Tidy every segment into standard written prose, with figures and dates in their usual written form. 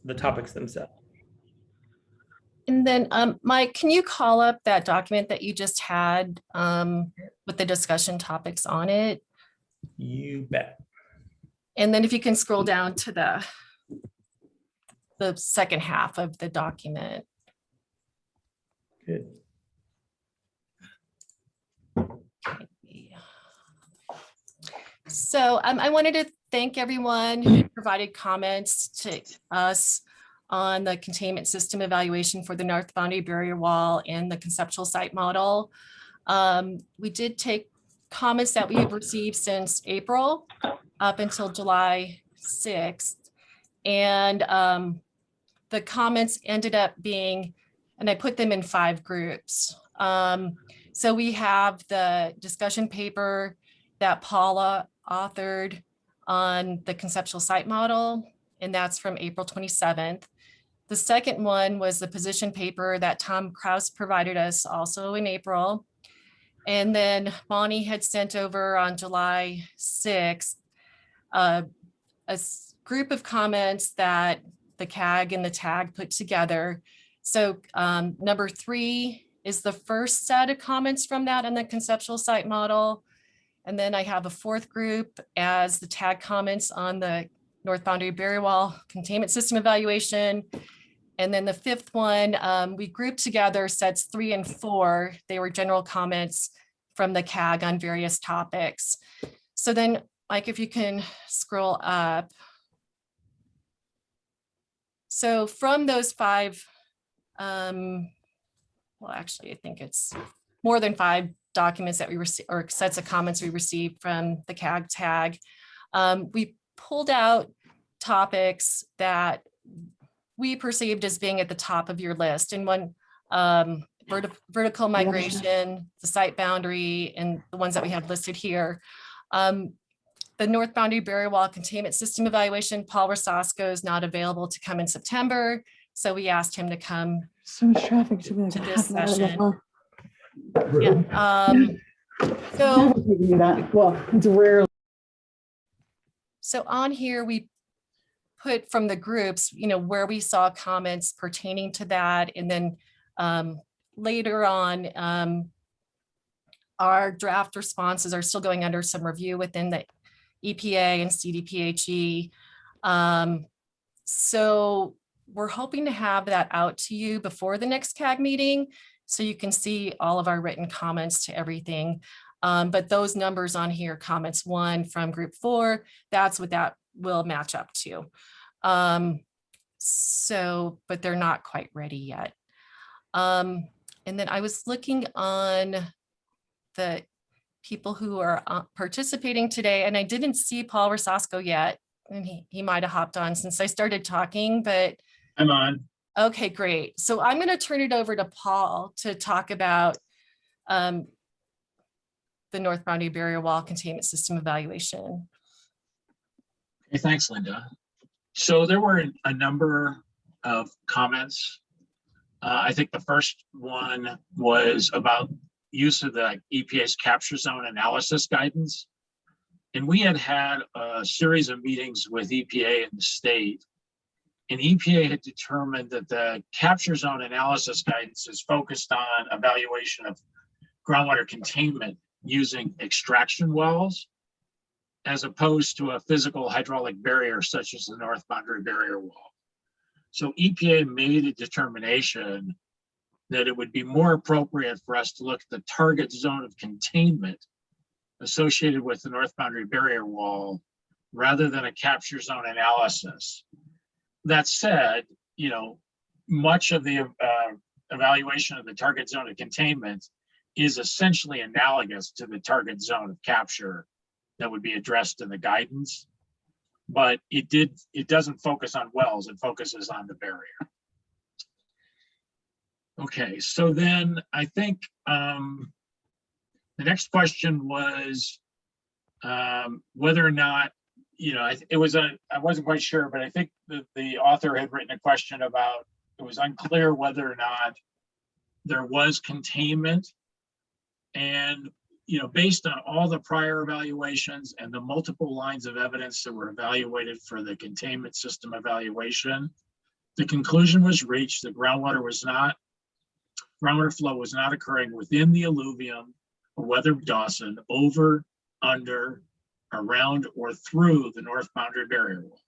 the topics themselves. And then, Mike, can you call up that document that you just had with the discussion topics on it? You bet. And then if you can scroll down to the second half of the document. Good. So I wanted to thank everyone who provided comments to us on the containment system evaluation for the north boundary barrier wall and the conceptual site model. We did take comments that we have received since April up until July 6th. And the comments ended up being, and I put them in 5 groups. So we have the discussion paper that Paula authored on the conceptual site model, and that's from April 27th. The second one was the position paper that Tom Kraus provided us also in April. And then Bonnie had sent over on July 6th a group of comments that the CAG and the TAG put together. So number 3 is the first set of comments from that in the conceptual site model. And then I have a 4th group as the TAG comments on the north boundary barrier wall containment system evaluation. And then the 5th one, we grouped together sets 3 and 4. They were general comments from the CAG on various topics. So then, Mike, if you can scroll up. So from those 5, well, actually, I think it's more than 5 documents that we received, or sets of comments we received from the CAG TAG. We pulled out topics that we perceived as being at the top of your list. And one, vertical migration, the site boundary, and the ones that we have listed here. The north boundary barrier wall containment system evaluation, Paul Rosasco is not available to come in September. So we asked him to come so much traffic to this session. Yeah. So well, it's rare. So on here, we put from the groups, where we saw comments pertaining to that. And then later on, our draft responses are still going under some review within the EPA and CDPHE. So we're hoping to have that out to you before the next CAG meeting, so you can see all of our written comments to everything. But those numbers on here, comments 1 from group 4, that's what that will match up to. But they're not quite ready yet. And then I was looking on the people who are participating today, and I didn't see Paul Rosasco yet, and he might have hopped on since I started talking, but I'm on. Okay, great. So I'm going to turn it over to Paul to talk about the north boundary barrier wall containment system evaluation. Okay, thanks, Linda. So there were a number of comments. I think the first one was about use of the EPA's capture zone analysis guidance. And we had a series of meetings with EPA and the state. And EPA had determined that the capture zone analysis guidance is focused on evaluation of groundwater containment using extraction wells, as opposed to a physical hydraulic barrier such as the north boundary barrier wall. So EPA made a determination that it would be more appropriate for us to look at the target zone of containment associated with the north boundary barrier wall rather than a capture zone analysis. That said, much of the evaluation of the target zone of containment is essentially analogous to the target zone of capture that would be addressed in the guidance, but it doesn't focus on wells, it focuses on the barrier. Okay, so then I think the next question was whether or not, I wasn't quite sure, but I think the author had written a question about, it was unclear whether or not there was containment. And, based on all the prior evaluations and the multiple lines of evidence that were evaluated for the containment system evaluation, The conclusion was reached that groundwater flow was not occurring within the alluvium or weathered Dawson over, under, around, or through the north boundary barrier wall.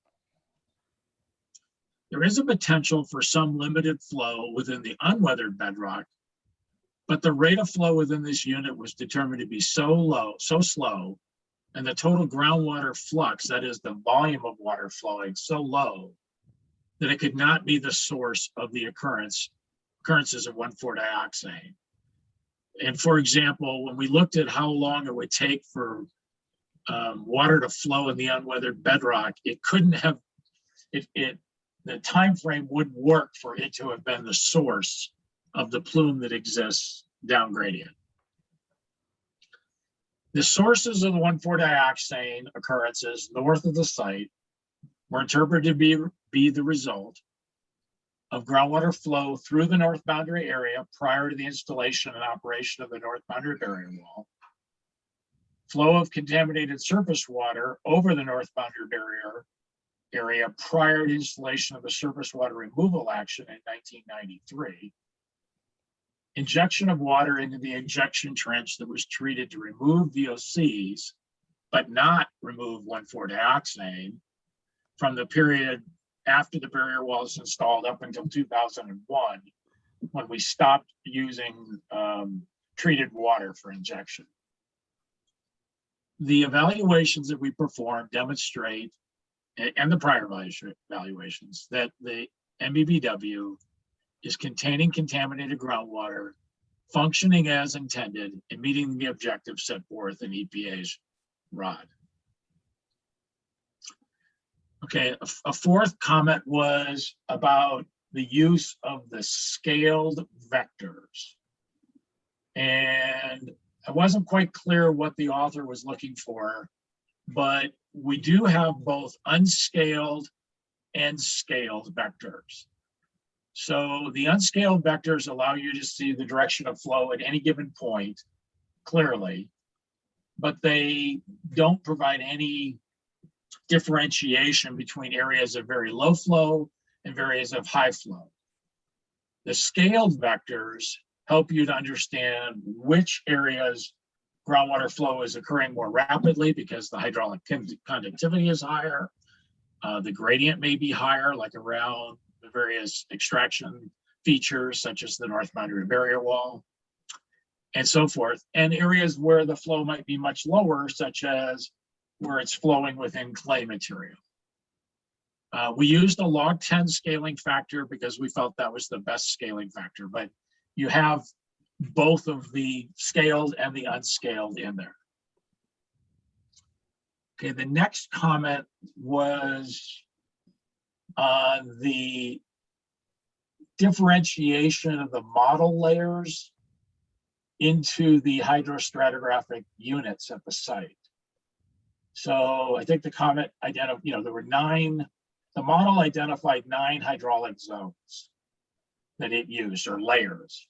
There is a potential for some limited flow within the unweathered bedrock, but the rate of flow within this unit was determined to be so slow, and the total groundwater flux, that is the volume of water flowing, so low that it could not be the source of the occurrences of 1,4-dioxane. And for example, when we looked at how long it would take for water to flow in the unweathered bedrock, it couldn't have, the time frame wouldn't work for it to have been the source of the plume that exists down gradient. The sources of the 1,4-dioxane occurrences north of the site were interpreted to be the result of groundwater flow through the north boundary area prior to the installation and operation of the north boundary barrier wall, flow of contaminated surface water over the north boundary barrier area prior to installation of the surface water removal action in 1993, injection of water into the injection trench that was treated to remove VOCs, but not remove 1,4-dioxane from the period after the barrier wall was installed up until 2001, when we stopped using treated water for injection. The evaluations that we performed demonstrate, and the prior evaluations, that the MBBW is containing contaminated groundwater, functioning as intended, and meeting the objectives set forth in EPA's ROD. Okay, a fourth comment was about the use of the scaled vectors. And I wasn't quite clear what the author was looking for, but we do have both unscaled and scaled vectors. So the unscaled vectors allow you to see the direction of flow at any given point clearly, but they don't provide any differentiation between areas of very low flow and areas of high flow. The scaled vectors help you to understand which areas groundwater flow is occurring more rapidly because the hydraulic conductivity is higher. The gradient may be higher, like around the various extraction features, such as the north boundary barrier wall, and so forth. And areas where the flow might be much lower, such as where it's flowing within clay material. We used a log 10 scaling factor because we felt that was the best scaling factor, but you have both of the scaled and the unscaled in there. Okay, the next comment was on the differentiation of the model layers into the hydrostratigraphic units at the site. So I think the comment identified, there were the model identified 9 hydraulic zones that it used, or layers.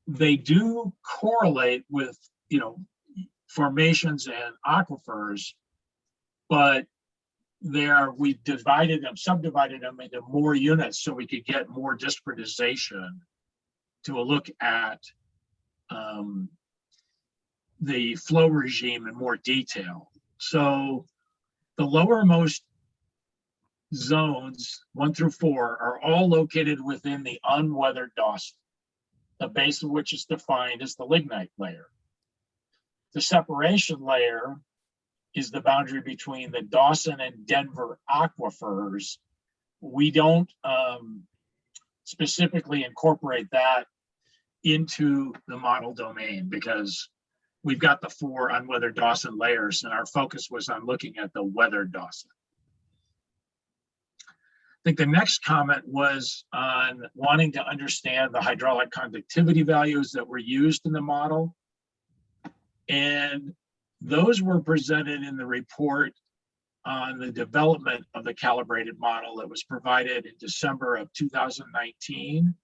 They do correlate with, formations and aquifers, but we subdivided them into more units so we could get more discretization to look at the flow regime in more detail. So the lowermost zones 1 through 4 are all located within the unweathered Dawson, the base of which is defined as the lignite layer. The separation layer is the boundary between the Dawson and Denver aquifers. We don't specifically incorporate that into the model domain because we've got the 4 unweathered Dawson layers, and our focus was on looking at the weathered Dawson. I think the next comment was on wanting to understand the hydraulic conductivity values that were used in the model. And those were presented in the report on the development of the calibrated model that was provided in December of 2019.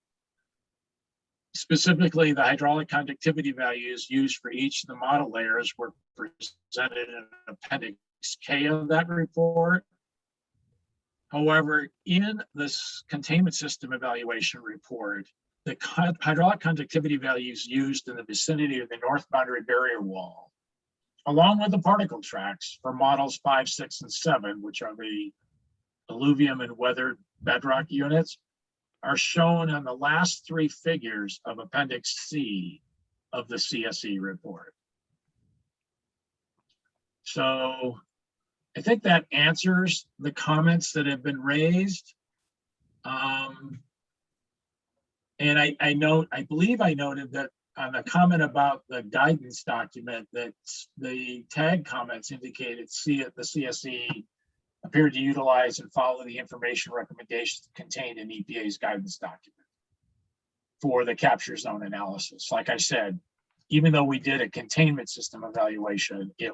Specifically, the hydraulic conductivity values used for each of the model layers were presented in Appendix K of that report. However, in this containment system evaluation report, the hydraulic conductivity values used in the vicinity of the north boundary barrier wall, along with the particle tracks for models 5, 6, and 7, which are the alluvium and weathered bedrock units, are shown on the last 3 figures of Appendix C of the CSE report. So I think that answers the comments that have been raised. And I believe I noted that on the comment about the guidance document that the tag comments indicated the CSE appeared to utilize and follow the information recommendations contained in EPA's guidance document for the capture zone analysis. Like I said, even though we did a containment system evaluation, it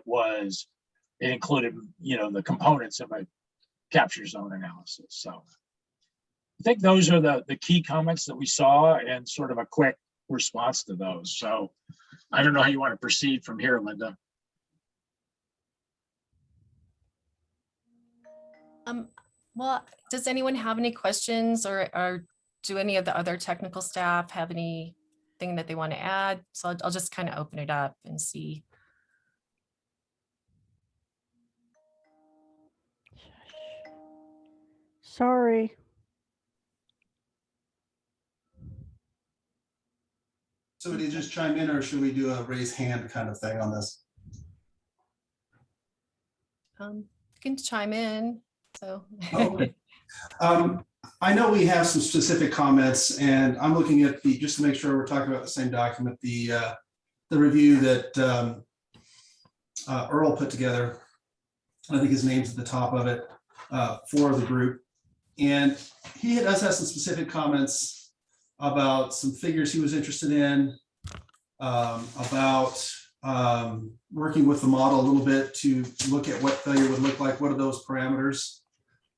included, the components of a capture zone analysis. So I think those are the key comments that we saw and sort of a quick response to those. So I don't know how you want to proceed from here, Linda. Well, does anyone have any questions or do any of the other technical staff have anything that they want to add? So I'll just kind of open it up and see. Sorry. So would you just chime in, or should we do a raise hand kind of thing on this? You can chime in. So Okay. I know we have some specific comments, and I'm looking at just to make sure we're talking about the same document, the review that Earl put together. I think his name's at the top of it for the group. And he does have some specific comments about some figures he was interested in, about working with the model a little bit to look at what failure would look like. What are those parameters?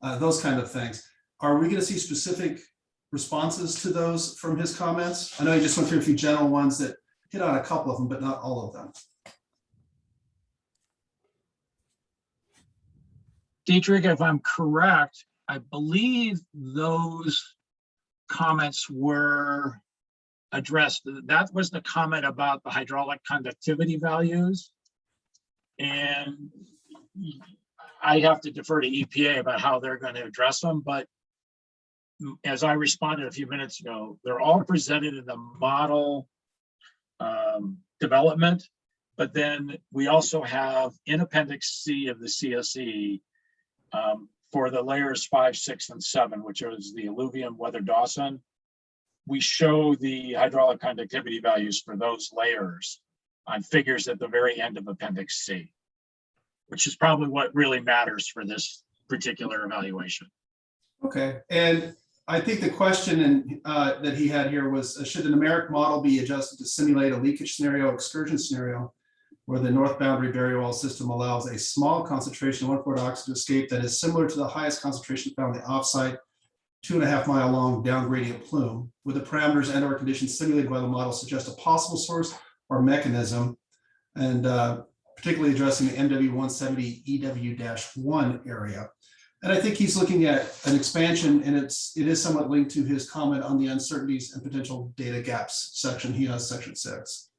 Those kind of things. Are we going to see specific responses to those from his comments? I know you just went through a few general ones that hit on a couple of them, but not all of them. Dietrich, if I'm correct, I believe those comments were addressed. That was the comment about the hydraulic conductivity values. And I have to defer to EPA about how they're going to address them. But as I responded a few minutes ago, they're all presented in the model development. But then we also have in Appendix C of the CSE for the layers 5, 6, and 7, which is the alluvium, weather, Dawson. We show the hydraulic conductivity values for those layers on figures at the very end of Appendix C, which is probably what really matters for this particular evaluation. Okay, and I think the question that he had here was, should the numeric model be adjusted to simulate a leakage scenario, excursion scenario, where the north boundary barrier wall system allows a small concentration of 1/4 oxygen escape that is similar to the highest concentration found in the offsite 2.5 mile long down gradient plume, with the parameters and/or conditions simulated by the model suggest a possible source or mechanism, and particularly addressing the MW170 EW-1 area. And I think he's looking at an expansion, and it is somewhat linked to his comment on the uncertainties and potential data gaps section. He has section 6.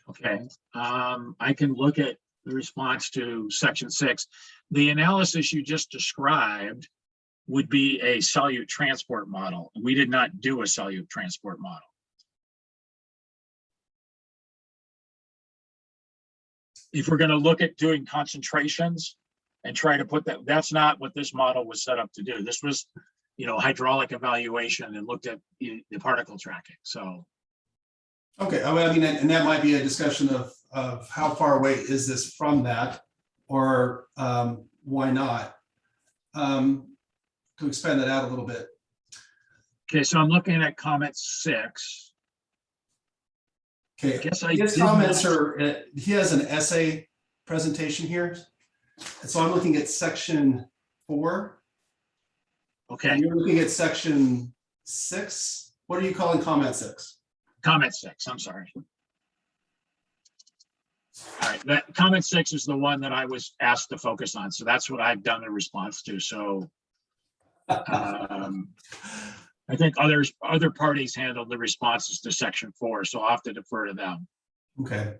Okay, I can look at the response to section 6. The analysis you just described would be a solute transport model. We did not do a solute transport model. If we're going to look at doing concentrations and try to put that, that's not what this model was set up to do. This was, hydraulic evaluation and looked at the particle tracking. So. Okay, I mean, and that might be a discussion of how far away is this from that, or why not, to expand that out a little bit. Okay, so I'm looking at comment 6. Okay, I guess I his did comments not- are, he has an essay presentation here. And so I'm looking at section 4. Okay, And you're looking at section 6. What are you calling comment 6? comment 6, I'm sorry. All right, that comment 6 is the one that I was asked to focus on. So that's what I've done in response to. So I think other parties handled the responses to section 4, so I'll have to defer to them. Okay,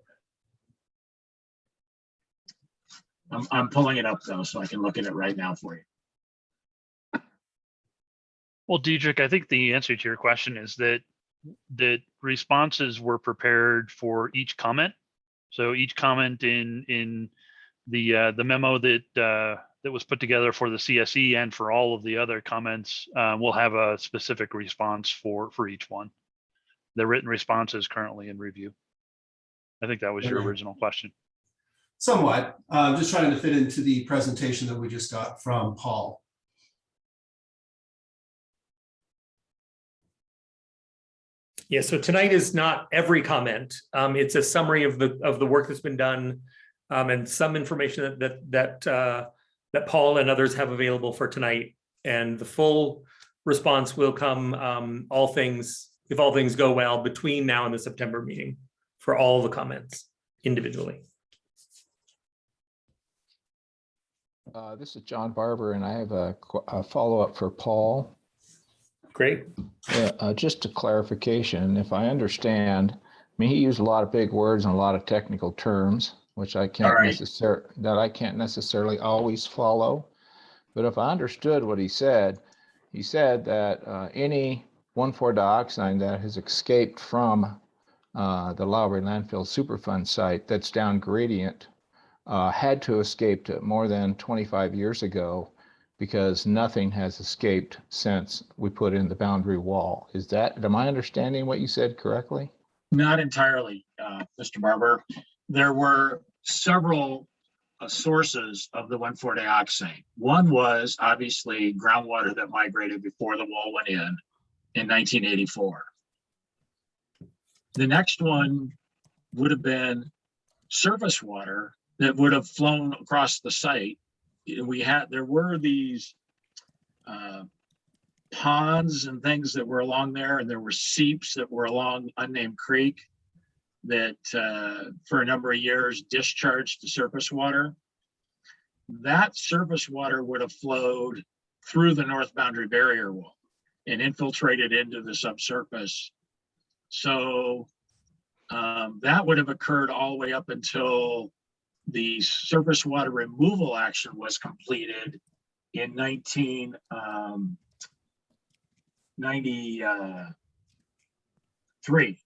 I'm pulling it up though, so I can look at it right now for you. Well, Diedrich, I think the answer to your question is that responses were prepared for each comment. So each comment in the memo that was put together for the CSE and for all of the other comments will have a specific response for each one. The written response is currently in review. I think that was your Okay. original question. somewhat, just trying to fit into the presentation that we just got from Paul. Yeah, so tonight is not every comment. It's a summary of the work that's been done, and some information that Paul and others have available for tonight. And the full response will come, if all things go well, between now and the September meeting for all the comments individually. This is John Barber, and I have a follow-up for Paul. Great. Just a clarification, if I understand, I mean, he used a lot of big words and a lot of technical terms, which I can't necessarily always follow. But if I understood what he said that any 1,4-dioxane that has escaped from the Lowry Landfill Superfund site that's down gradient had to escape to more than 25 years ago, because nothing has escaped since we put in the boundary wall. Am I understanding what you said correctly? Not entirely, Mr. Barber. There were several sources of the 1,4-dioxane. One was obviously groundwater that migrated before the wall went in 1984. The next one would have been surface water that would have flown across the site. There were these ponds and things that were along there, and there were seeps that were along unnamed creek that for a number of years discharged the surface water. That surface water would have flowed through the north boundary barrier wall and infiltrated into the subsurface. So that would have occurred all the way up until the surface water removal action was completed in 1993.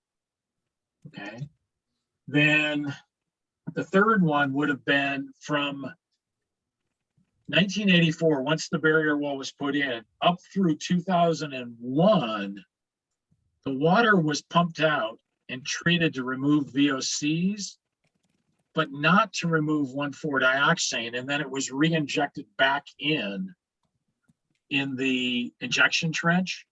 Okay. Then the third one would have been from 1984, once the barrier wall was put in, up through 2001, the water was pumped out and treated to remove VOCs, but not to remove 1,4-dioxane. And then it was re-injected back in the injection trench,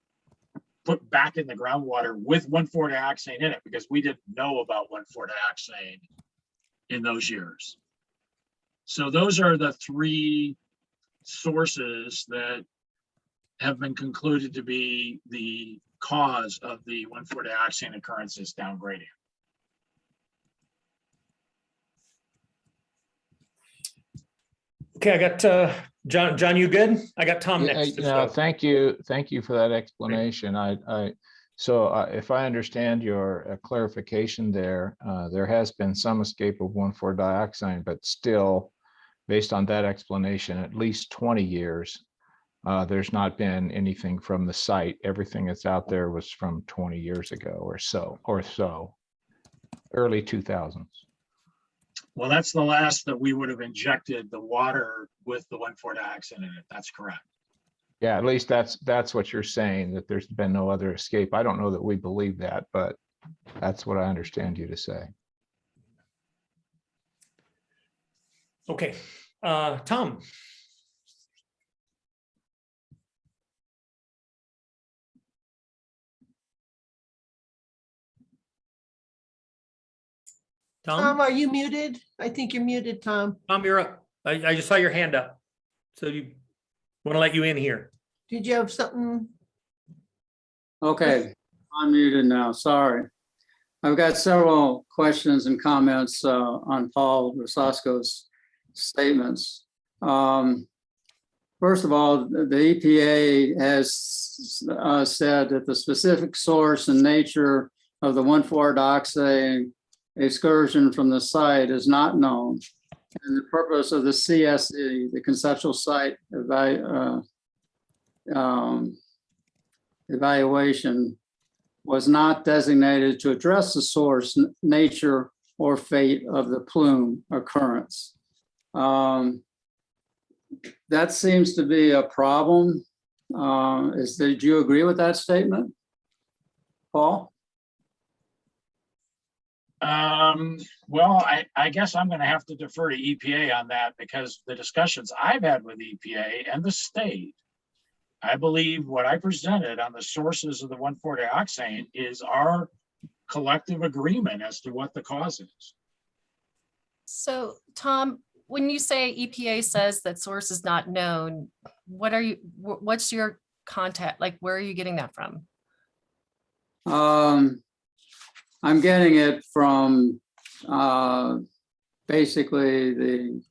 put back in the groundwater with 1,4-dioxane in it, because we didn't know about 1,4-dioxane in those years. So those are the three sources that have been concluded to be the cause of the 1,4-dioxane occurrences down gradient. Okay, I got John, you good? I got Tom next. Thank you for that explanation. So if I understand your clarification there, there has been some escape of 1,4-dioxane, but still, based on that explanation, at least 20 years, there's not been anything from the site. Everything that's out there was from 20 years ago or so, early 2000s. Well, that's the last that we would have injected the water with the 1,4-dioxane in it. That's correct. Yeah, at least that's what you're saying, that there's been no other escape. I don't know that we believe that, but that's what I understand you to say. Okay, Tom. Tom, are you muted? I think you're muted, Tom. Tom, you're up. I just saw your hand up. So you want to let you in here. Did you have something? Okay, I'm muted now, sorry. I've got several questions and comments on Paul Rosasco's statements. first of all, the EPA has said that the specific source and nature of the 1,4-dioxane excursion from the site is not known. And the purpose of the CSE, the conceptual site evaluation, was not designated to address the source, nature, or fate of the plume occurrence. That seems to be a problem. Do you agree with that statement, Paul? Well, I guess I'm going to have to defer to EPA on that, because the discussions I've had with EPA and the state, I believe what I presented on the sources of the 1,4-dioxane is our collective agreement as to what the cause is. So Tom, when you say EPA says that source is not known, what's your contact? Like, where are you getting that from? I'm getting it from basically the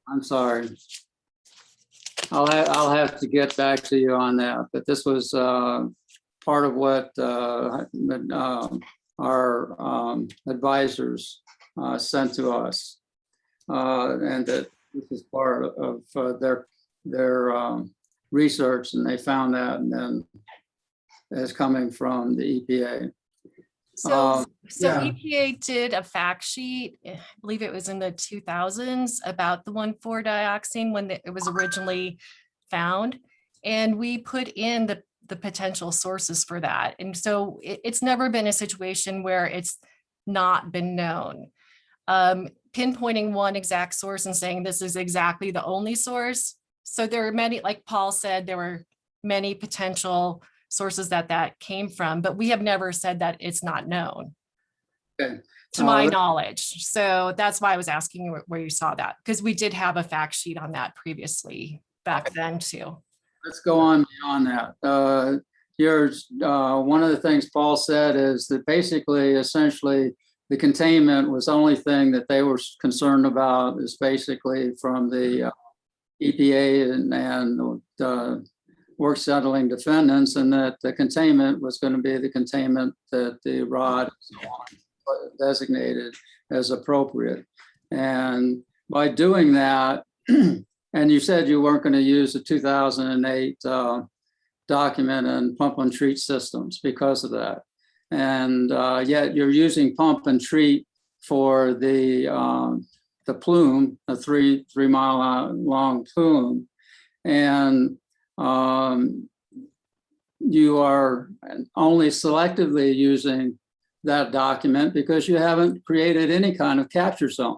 I'm sorry. I'll have to get back to you on that, but this was part of what our advisors sent to us, and that this is part of their research, and they found that, and then it's coming from the EPA. So yeah. EPA did a fact sheet, I believe it was in the 2000s, about the 1,4-dioxane when it was originally found. And we put in the potential sources for that. And so it's never been a situation where it's not been known. Pinpointing one exact source and saying this is exactly the only source. So there are many, like Paul said, there were many potential sources that came from, but we have never said that it's not known, Okay. to my knowledge. So that's why I was asking you where you saw that, because we did have a fact sheet on that previously back then too. Let's go on beyond that. One of the things Paul said is that basically, essentially, the containment was the only thing that they were concerned about, is basically from the EPA and work settling defendants, and that the containment was going to be the containment that the ROD designated as appropriate. And by doing that, and you said you weren't going to use the 2008 document and pump and treat systems because of that. And yet you're using pump and treat for the plume, a 3 mile long plume. And you are only selectively using that document because you haven't created any kind of capture zone.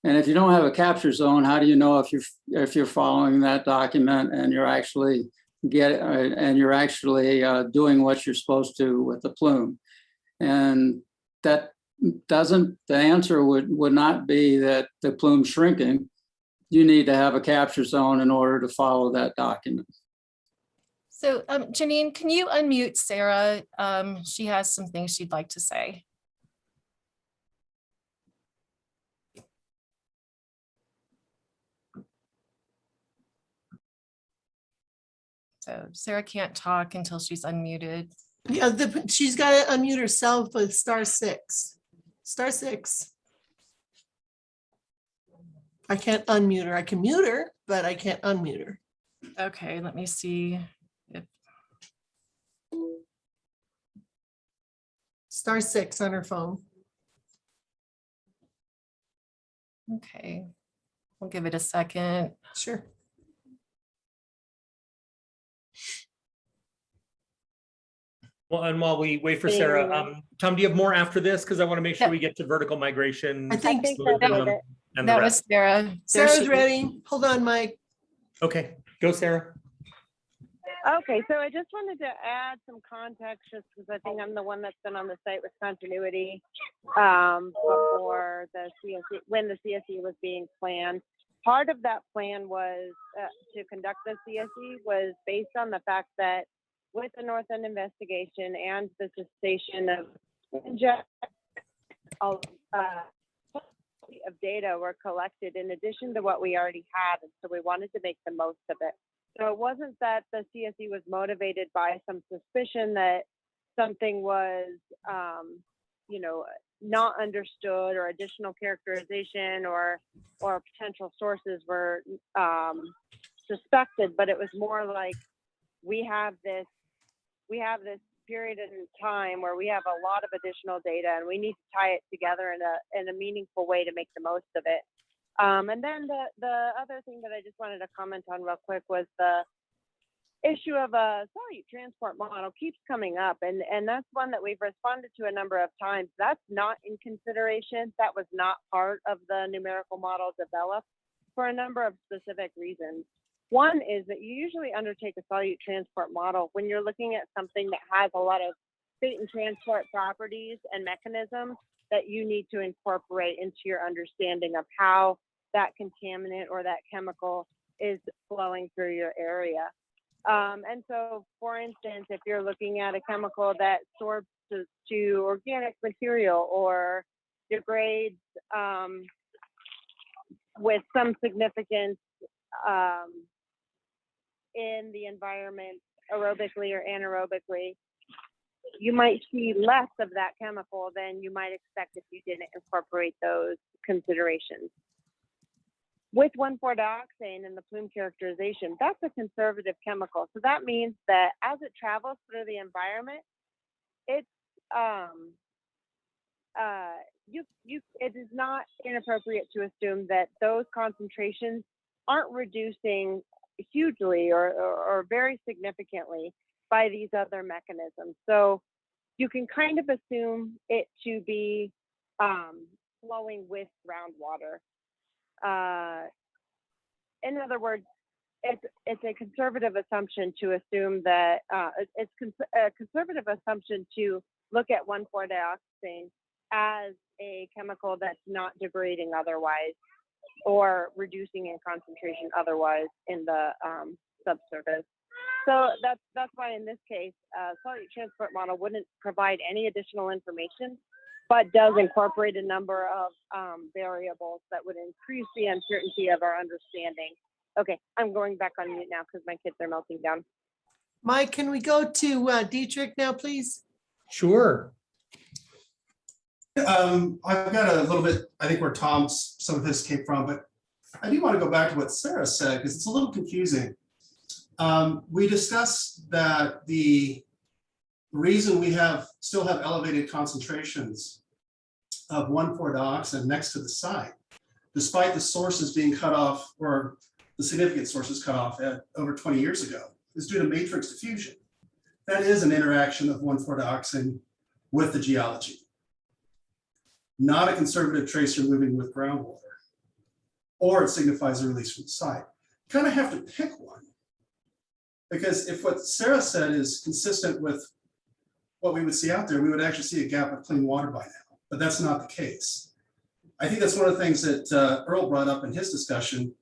And if you don't have a capture zone, how do you know if you're following that document and you're actually doing what you're supposed to with the plume? And that the answer would not be that the plume's shrinking. You need to have a capture zone in order to follow that document. So Janine, can you unmute Sarah? She has some things she'd like to say. So Sarah can't talk until she's unmuted. Yeah, she's got to unmute herself with *6. *6. I can't unmute her. I can mute her, but I can't unmute her. Okay, let me see. *6 on her phone. Okay, we'll give it a second. Sure. Well, and while we wait for Sarah, Tom, do you have more after this? Because I want to make sure we get to vertical migration. I think that That was Sarah. There Sarah's she- ready. Hold on, Mike. Okay, go Sarah. Okay, so I just wanted to add some context, just because I think I'm the one that's been on the site with continuity before the CSE, when the CSE was being planned. Part of that plan was to conduct the CSE was based on the fact that with the North End investigation and the cessation of of data were collected in addition to what we already had, and so we wanted to make the most of it. So it wasn't that the CSE was motivated by some suspicion that something was, not understood, or additional characterization or potential sources were suspected, but it was more like we have this period in time where we have a lot of additional data, and we need to tie it together in a meaningful way to make the most of it. And then the other thing that I just wanted to comment on real quick was the issue of a solute transport model keeps coming up, and that's one that we've responded to a number of times. That's not in consideration. That was not part of the numerical model developed for a number of specific reasons. One is that you usually undertake a solute transport model when you're looking at something that has a lot of state and transport properties and mechanisms that you need to incorporate into your understanding of how that contaminant or that chemical is flowing through your area. And so, for instance, if you're looking at a chemical that sorbs to organic material or degrades with some significance in the environment aerobically or anaerobically, you might see less of that chemical than you might expect if you didn't incorporate those considerations. With 1,4-dioxane and the plume characterization, that's a conservative chemical. So that means that as it travels through the environment, it is not inappropriate to assume that those concentrations aren't reducing hugely or very significantly by these other mechanisms. So you can kind of assume it to be flowing with groundwater. In other words, it's a conservative assumption to assume that it's a conservative assumption to look at 1,4-dioxane as a chemical that's not degrading otherwise or reducing in concentration otherwise in the subsurface. So that's why in this case, solute transport model wouldn't provide any additional information, but does incorporate a number of variables that would increase the uncertainty of our understanding. Okay, I'm going back on mute now because my kids are melting down. Mike, can we go to Dietrich now, please? Sure. I've got a little bit, I think, where some of this came from, but I do want to go back to what Sarah said because it's a little confusing. We discussed that the reason we still have elevated concentrations of 1,4-dioxane next to the site, despite the sources being cut off, or the significant sources cut off at over 20 years ago, is due to matrix diffusion. That is an interaction of 1,4-dioxane with the geology, not a conservative tracer moving with groundwater, or it signifies a release from the site. You kind of have to pick one, because if what Sarah said is consistent with what we would see out there, we would actually see a gap of clean water by now, but that's not the case. I think that's one of the things that Earl brought up in his discussion,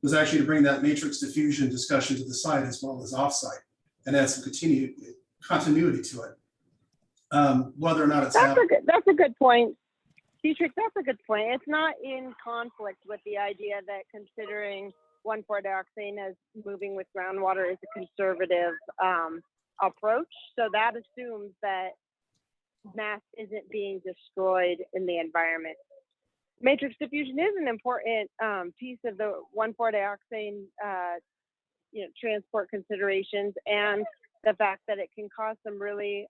was actually to bring that matrix diffusion discussion to the site as well as offsite and add some continuity to it. Whether or not it's that's a good point. Dietrich, that's a good point. It's not in conflict with the idea that considering 1,4-dioxane as moving with groundwater is a conservative approach. So that assumes that mass isn't being destroyed in the environment. Matrix diffusion is an important piece of the 1,4-dioxane transport considerations, and the fact that it can cause some really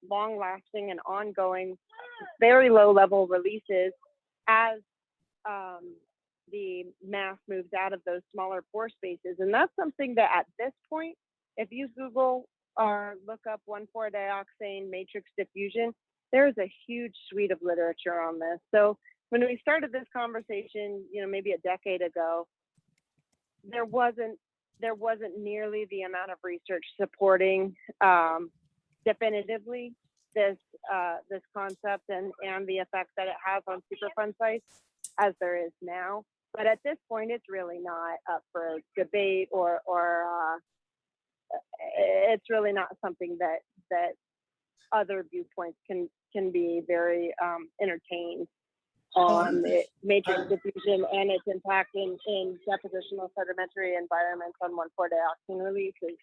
long-lasting and ongoing, very low-level releases as the mass moves out of those smaller pore spaces. And that's something that at this point, if you Google or look up 1,4-dioxane matrix diffusion, there's a huge suite of literature on this. So when we started this conversation, maybe a decade ago, there wasn't nearly the amount of research supporting definitively this concept and the effect that it has on Superfund sites as there is now. But at this point, it's really not up for debate or it's really not something that other viewpoints can be very entertained on the matrix diffusion and its impact in depositional sedimentary environments on 1,4-dioxane releases.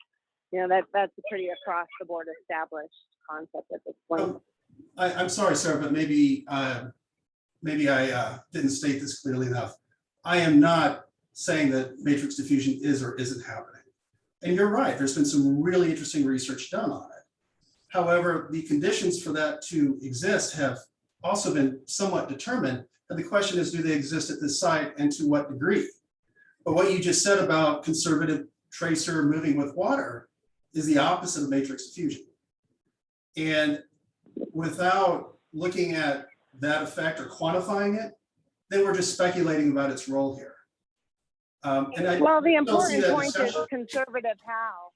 You know, that's a pretty across the board established concept at this point. I'm sorry, sir, but maybe I didn't state this clearly enough. I am not saying that matrix diffusion is or isn't happening. And you're right, there's been some really interesting research done on it. However, the conditions for that to exist have also been somewhat determined. And the question is, do they exist at this site and to what degree? But what you just said about conservative tracer moving with water is the opposite of matrix diffusion. And without looking at that effect or quantifying it, then we're just speculating about its role here. Well, the important point is discussion. conservative how.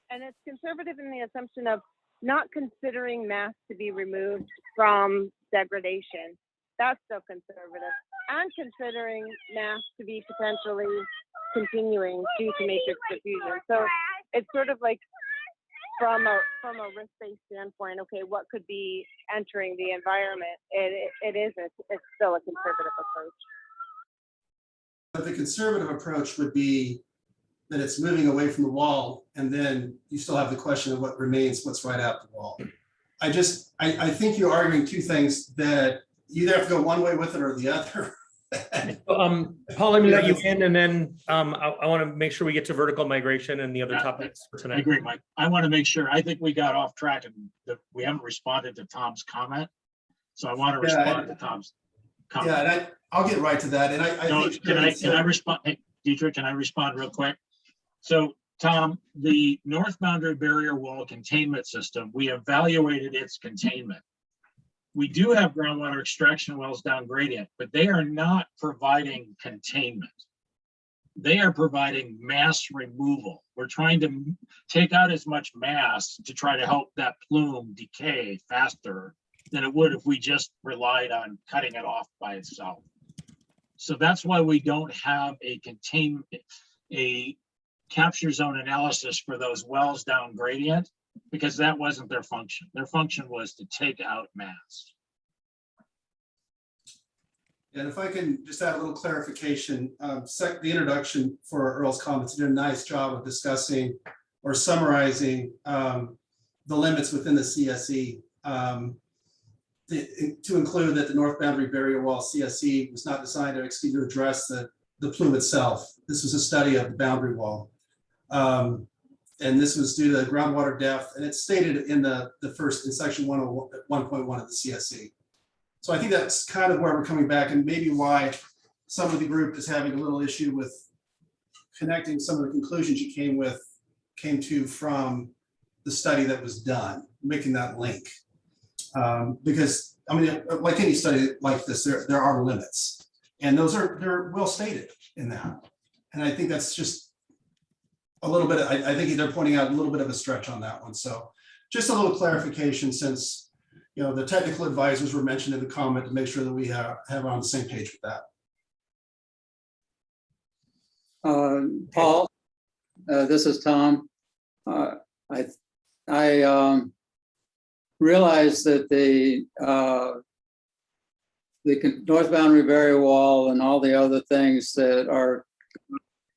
And it's conservative in the assumption of not considering mass to be removed from degradation. That's still conservative. And considering mass to be potentially continuing due to matrix diffusion. So it's sort of like from a risk-based standpoint, okay, what could be entering the environment? It's still a conservative approach. But the conservative approach would be that it's moving away from the wall, and then you still have the question of what remains, what's right out the wall. I think you're arguing two things that you either have to go one way with it or the other. Paul, let me let you in, and then I want to make sure we get to vertical migration and the other topics for I tonight. agree, Mike. I want to make sure, I think we got off track and we haven't responded to Tom's comment. So I want to respond to Tom's comment. Yeah, and I'll get right to that. And I think Can I respond? Hey, Dietrich, can I respond real quick? So Tom, the north boundary barrier wall containment system, we evaluated its containment. We do have groundwater extraction wells down gradient, but they are not providing containment. They are providing mass removal. We're trying to take out as much mass to try to help that plume decay faster than it would if we just relied on cutting it off by itself. So that's why we don't have a capture zone analysis for those wells down gradient, because that wasn't their function. Their function was to take out mass. And if I can just add a little clarification, the introduction for Earl's comments, did a nice job of discussing or summarizing the limits within the CSE, to include that the north boundary barrier wall CSE was not designed to address the plume itself. This was a study of the boundary wall. And this was due to groundwater depth, and it's stated in in section 101.1 of the CSE. So I think that's kind of where we're coming back, and maybe why some of the group is having a little issue with connecting some of the conclusions you came to from the study that was done, making that link. Because I mean, like any study like this, there are limits, and they're well stated in that. And I think that's just a little bit, I think they're pointing out a little bit of a stretch on that one. So just a little clarification, since the technical advisors were mentioned in the comment, to make sure that we have on the same page with that. Paul, this is Tom. I realize that the north boundary barrier wall and all the other things that are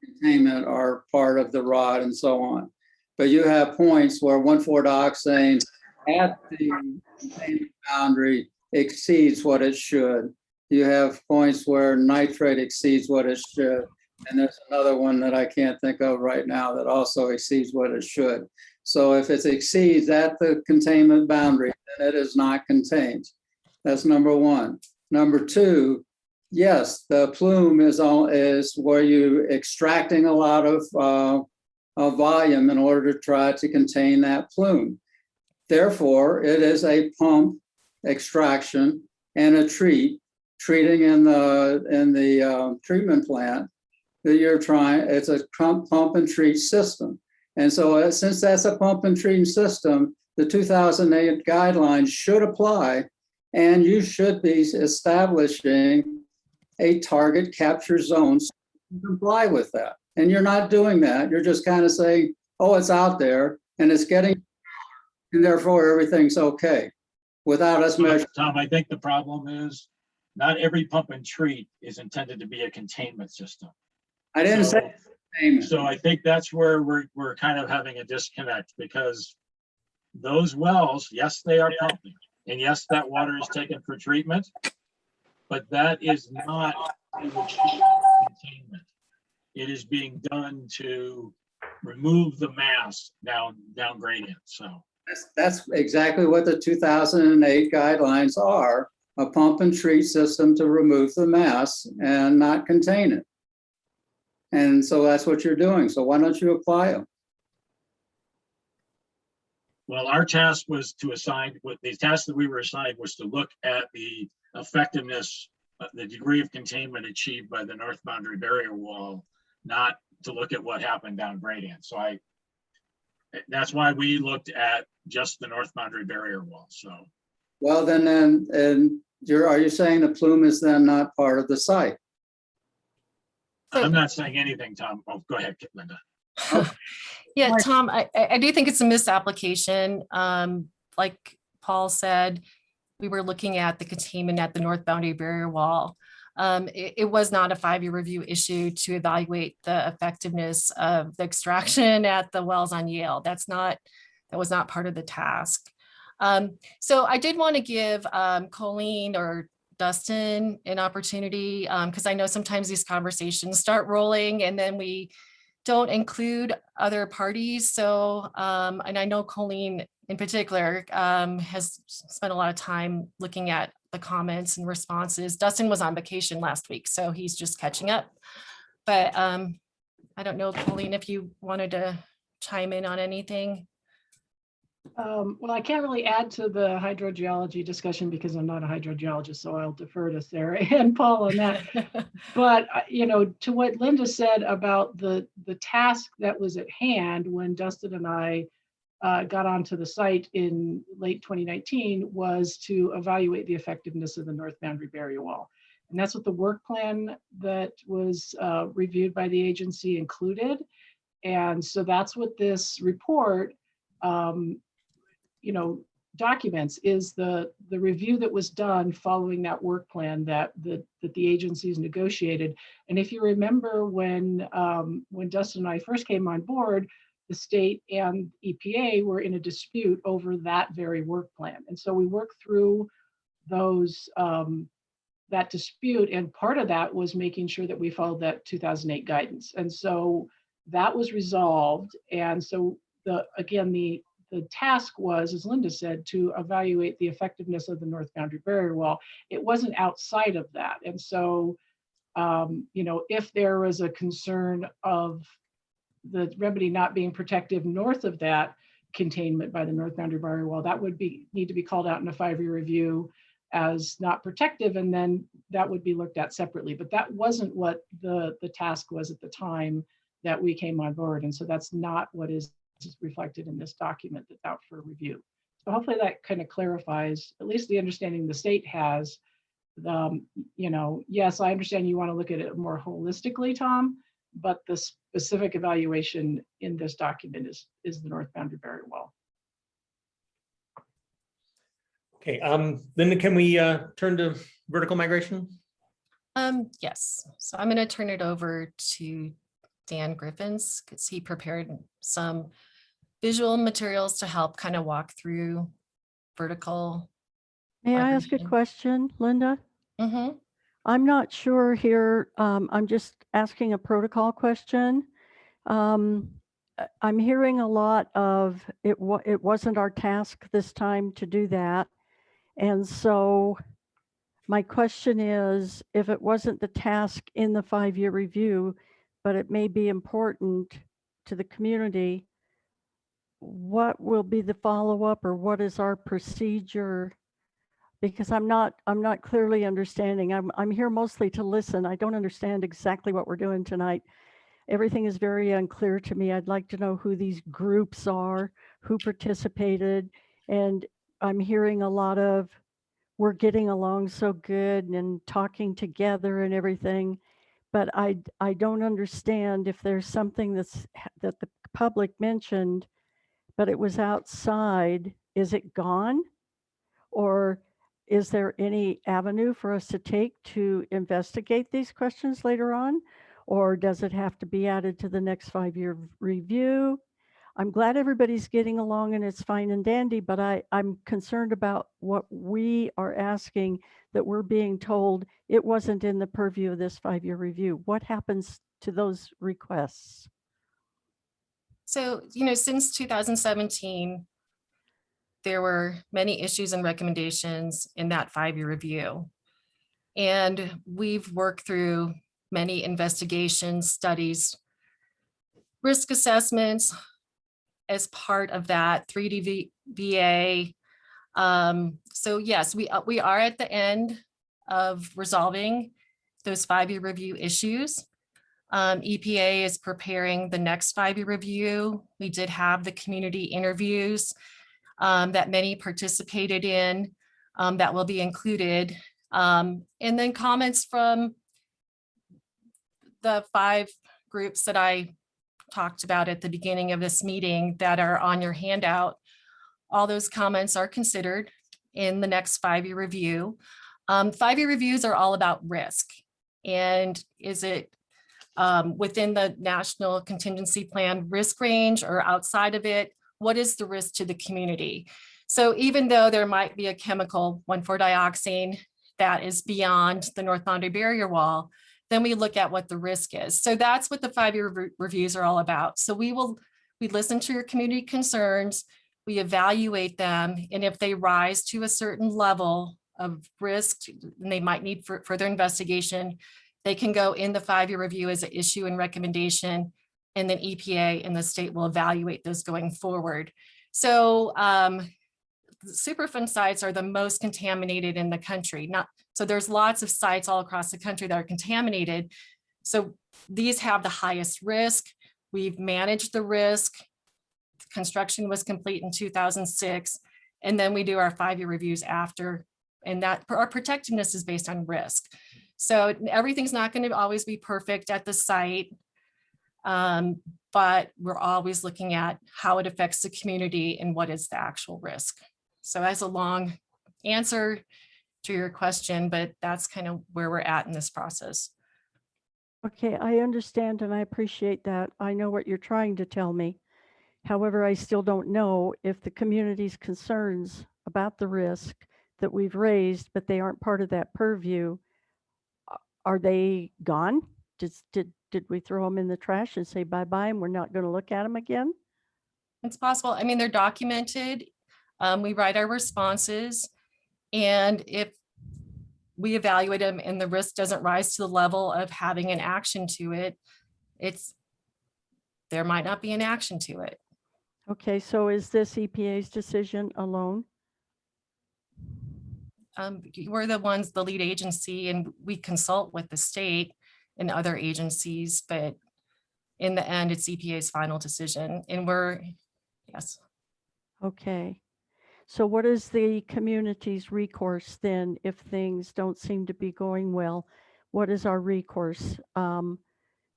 containment are part of the ROD and so on. But you have points where 1,4-dioxane at the containment boundary exceeds what it should. You have points where nitrate exceeds what it should. And there's another one that I can't think of right now that also exceeds what it should. So if it exceeds at the containment boundary, then it is not contained. That's number one. Number two, yes, the plume is where you're extracting a lot of volume in order to try to contain that plume. Therefore, it is a pump extraction and a treating in the treatment plant that you're trying. It's a pump and treat system. And so since that's a pump and treat system, the 2008 guidelines should apply, and you should be establishing a target capture zone so you comply with that. And you're not doing that. You're just kind of saying, oh, it's out there and it's getting, and therefore everything's okay without us measuring. Tom, I think the problem is not every pump and treat is intended to be a containment system. I didn't So- say containment. So I think that's where we're kind of having a disconnect, because those wells, yes, they are pumping, and yes, that water is taken for treatment, but that is not to achieve containment. It is being done to remove the mass down gradient. So That's exactly what the 2008 guidelines are, a pump and treat system to remove the mass and not contain it. And so that's what you're doing. So why don't you apply them? well, our task was to assign, what the task that we were assigned was to look at the effectiveness, the degree of containment achieved by the north boundary barrier wall, not to look at what happened down gradient. So that's why we looked at just the north boundary barrier wall. So Well, then, are you saying the plume is then not part of the site? I'm not saying anything, Tom. Oh, go ahead, Linda. Yeah, Tom, I do think it's a misapplication. Like Paul said, we were looking at the containment at the north boundary barrier wall. It was not a 5-year review issue to evaluate the effectiveness of the extraction at the wells on Yale. That was not part of the task. So I did want to give Colleen or Dustin an opportunity, because I know sometimes these conversations start rolling and then we don't include other parties. So, and I know Colleen in particular has spent a lot of time looking at the comments and responses. Dustin was on vacation last week, so he's just catching up. But I don't know, Colleen, if you wanted to chime in on anything. Well, I can't really add to the hydrogeology discussion because I'm not a hydrogeologist, so I'll defer to Sarah and Paul on that. But, to what Linda said about the task that was at hand when Dustin and I got onto the site in late 2019 was to evaluate the effectiveness of the north boundary barrier wall. And that's what the work plan that was reviewed by the agency included. And so that's what this report documents, is the review that was done following that work plan that the agencies negotiated. And if you remember when Dustin and I first came on board, the state and EPA were in a dispute over that very work plan. And so we worked through that dispute, and part of that was making sure that we followed that 2008 guidance. And so that was resolved. And so the task was, as Linda said, to evaluate the effectiveness of the north boundary barrier wall. It wasn't outside of that. And so, if there was a concern of the remedy not being protective north of that containment by the north boundary barrier wall, that would need to be called out in a 5-year review as not protective, and then that would be looked at separately. But that wasn't what the task was at the time that we came on board. And so that's not what is reflected in this document that's out for review. So hopefully that kind of clarifies at least the understanding the state has. Yes, I understand you want to look at it more holistically, Tom, but the specific evaluation in this document is the north boundary barrier wall. Okay, Linda, can we turn to vertical migration? Yes, so I'm going to turn it over to Dan Griffins because he prepared some visual materials to help kind of walk through vertical. May I ask a migration. question, Linda? Mm-hmm. I'm not sure here. I'm just asking a protocol question. I'm hearing a lot of it wasn't our task this time to do that. And so my question is, if it wasn't the task in the 5-year review, but it may be important to the community, what will be the follow-up, or what is our procedure? Because I'm not clearly understanding. I'm here mostly to listen. I don't understand exactly what we're doing tonight. Everything is very unclear to me. I'd like to know who these groups are, who participated, and I'm hearing a lot of, we're getting along so good and talking together and everything, but I don't understand if there's something that the public mentioned, but it was outside. Is it gone? Or is there any avenue for us to take to investigate these questions later on? Or does it have to be added to the next 5-year review? I'm glad everybody's getting along and it's fine and dandy, but I'm concerned about what we are asking, that we're being told it wasn't in the purview of this 5-year review. What happens to those requests? So, since 2017, there were many issues and recommendations in that 5-year review. And we've worked through many investigations, studies, risk assessments as part of that 3D VA. So yes, we are at the end of resolving those 5-year review issues. EPA is preparing the next 5-year review. We did have the community interviews that many participated in, that will be included. And then comments from the 5 groups that I talked about at the beginning of this meeting that are on your handout. All those comments are considered in the next 5-year review. 5-year reviews are all about risk. And is it within the National Contingency Plan risk range or outside of it? What is the risk to the community? So even though there might be a chemical, 1,4-dioxane, that is beyond the north boundary barrier wall, then we look at what the risk is. So that's what the 5-year reviews are all about. So we listen to your community concerns, we evaluate them, and if they rise to a certain level of risk and they might need further investigation, they can go in the 5-year review as an issue and recommendation, and then EPA and the state will evaluate those going forward. So Superfund sites are the most contaminated in the country. So there's lots of sites all across the country that are contaminated. So these have the highest risk. We've managed the risk. Construction was complete in 2006. And then we do our 5-year reviews after. And that our protectiveness is based on risk. So everything's not going to always be perfect at the site. But we're always looking at how it affects the community and what is the actual risk. So that's a long answer to your question, but that's kind of where we're at in this process. Okay, I understand and I appreciate that. I know what you're trying to tell me. However, I still don't know if the community's concerns about the risk that we've raised, but they aren't part of that purview, are they gone? Did we throw them in the trash and say bye-bye and we're not going to look at them again? It's possible. I mean, they're documented. We write our responses, and if we evaluate them and the risk doesn't rise to the level of having an action to it, there might not be an action to it. Okay, so is this EPA's decision alone? We're the lead agency, and we consult with the state and other agencies, but in the end, it's EPA's final decision. And yes. Okay. So what is the community's recourse then if things don't seem to be going well? What is our recourse?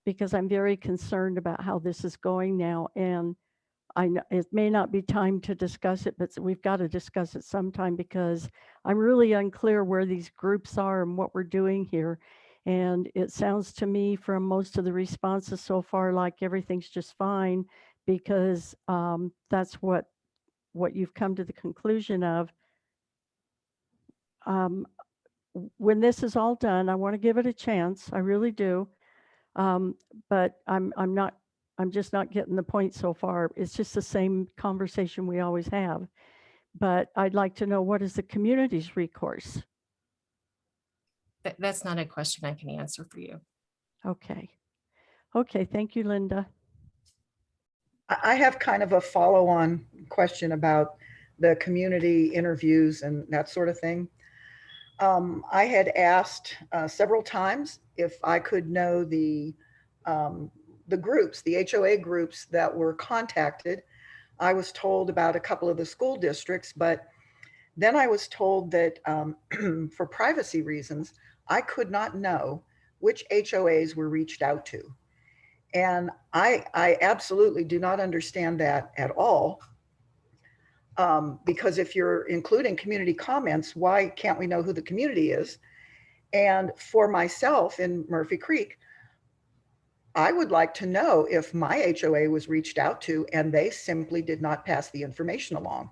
Because I'm very concerned about how this is going now, and I know it may not be time to discuss it, but we've got to discuss it sometime because I'm really unclear where these groups are and what we're doing here. And it sounds to me from most of the responses so far like everything's just fine because that's what you've come to the conclusion of. When this is all done, I want to give it a chance. I really do. But I'm just not getting the point so far. It's just the same conversation we always have. But I'd like to know, what is the community's recourse? That's not a question I can answer for you. Okay. Okay, thank you, Linda. I have kind of a follow-on question about the community interviews and that sort of thing. I had asked several times if I could know the groups, the HOA groups that were contacted. I was told about a couple of the school districts, but then I was told that for privacy reasons, I could not know which HOAs were reached out to. And I absolutely do not understand that at all. Because if you're including community comments, why can't we know who the community is? And for myself in Murphy Creek, I would like to know if my HOA was reached out to and they simply did not pass the information along.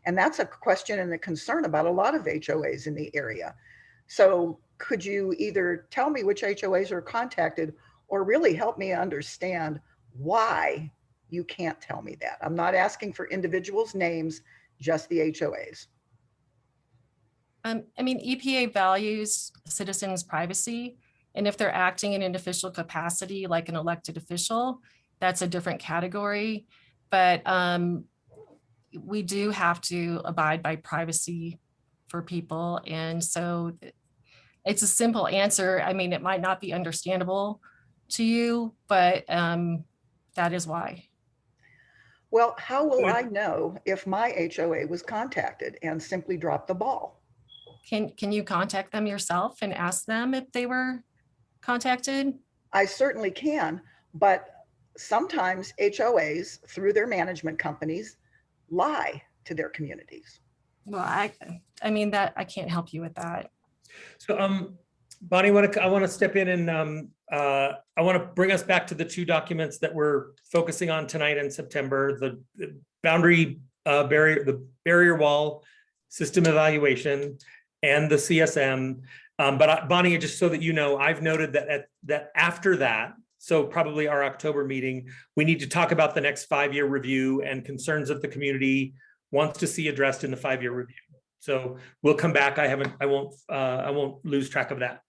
And that's a question and a concern about a lot of HOAs in the area. So could you either tell me which HOAs are contacted or really help me understand why you can't tell me that? I'm not asking for individuals' names, just the HOAs. I mean, EPA values citizens' privacy, and if they're acting in an official capacity, like an elected official, that's a different category. But we do have to abide by privacy for people. And so it's a simple answer. I mean, it might not be understandable to you, but that is why. Well, how will I know if my HOA was contacted and simply dropped the ball? Can you contact them yourself and ask them if they were contacted? I certainly can, but sometimes HOAs, through their management companies, lie to their communities. Well, I mean that I can't help you with that. So Bonnie, I want to step in and I want to bring us back to the two documents that we're focusing on tonight in September, the boundary barrier wall system evaluation and the CSM. But Bonnie, just so that you know, I've noted that after that, so probably our October meeting, we need to talk about the next 5-year review and concerns that the community wants to see addressed in the 5-year review. So we'll come back. I won't lose track of that.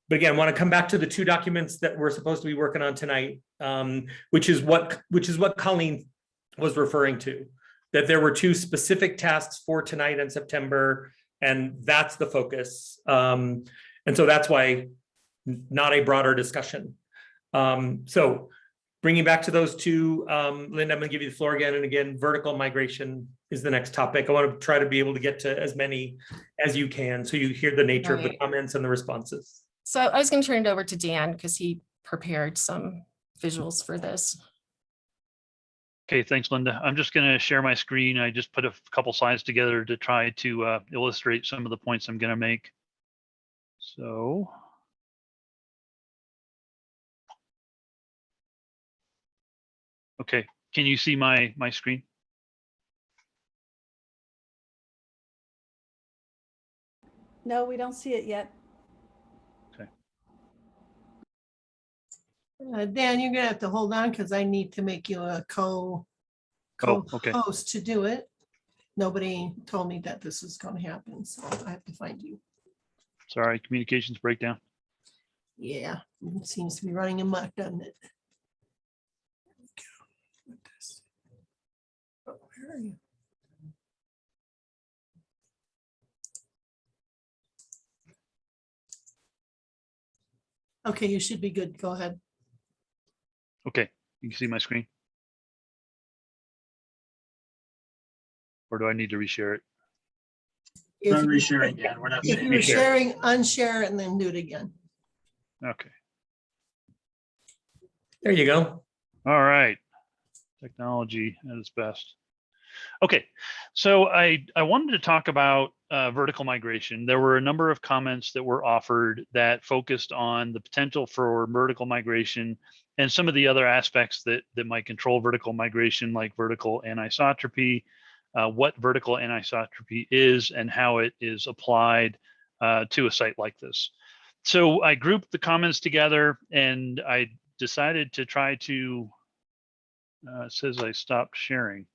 But again, I want to come back to the two documents that we're supposed to be working on tonight, which is what Colleen was referring to, that there were two specific tasks for tonight in September, and that's the focus. And so that's why not a broader discussion. So bringing back to those two, Linda, I'm going to give you the floor again. And again, vertical migration is the next topic. I want to try to be able to get to as many as you can, so you hear the nature of the comments and the responses. So I was going to turn it over to Dan because he prepared some visuals for this. Okay, thanks, Linda. I'm just going to share my screen. I just put a couple slides together to try to illustrate some of the points I'm going to make. So. Okay, can you see my screen? No, we don't see it yet. Okay. Dan, you're gonna have to hold on because I need to make you a co-host to do it. Nobody told me that this is going to happen, so I have to find you. Sorry, communications breakdown. Yeah, it seems to be running amok, doesn't it? Oh, where are you? Okay, you should be good. Go ahead. Okay, you can see my screen. Or do I need to reshare it? Not resharing again. We're not. If you were sharing, unshare it and then do it again. Okay. There you go. All right. Technology at its best. Okay, so I wanted to talk about vertical migration. There were a number of comments that were offered that focused on the potential for vertical migration and some of the other aspects that might control vertical migration, like vertical anisotropy, what vertical anisotropy is and how it is applied to a site like this. So I grouped the comments together and I decided to try to, it says I stopped sharing.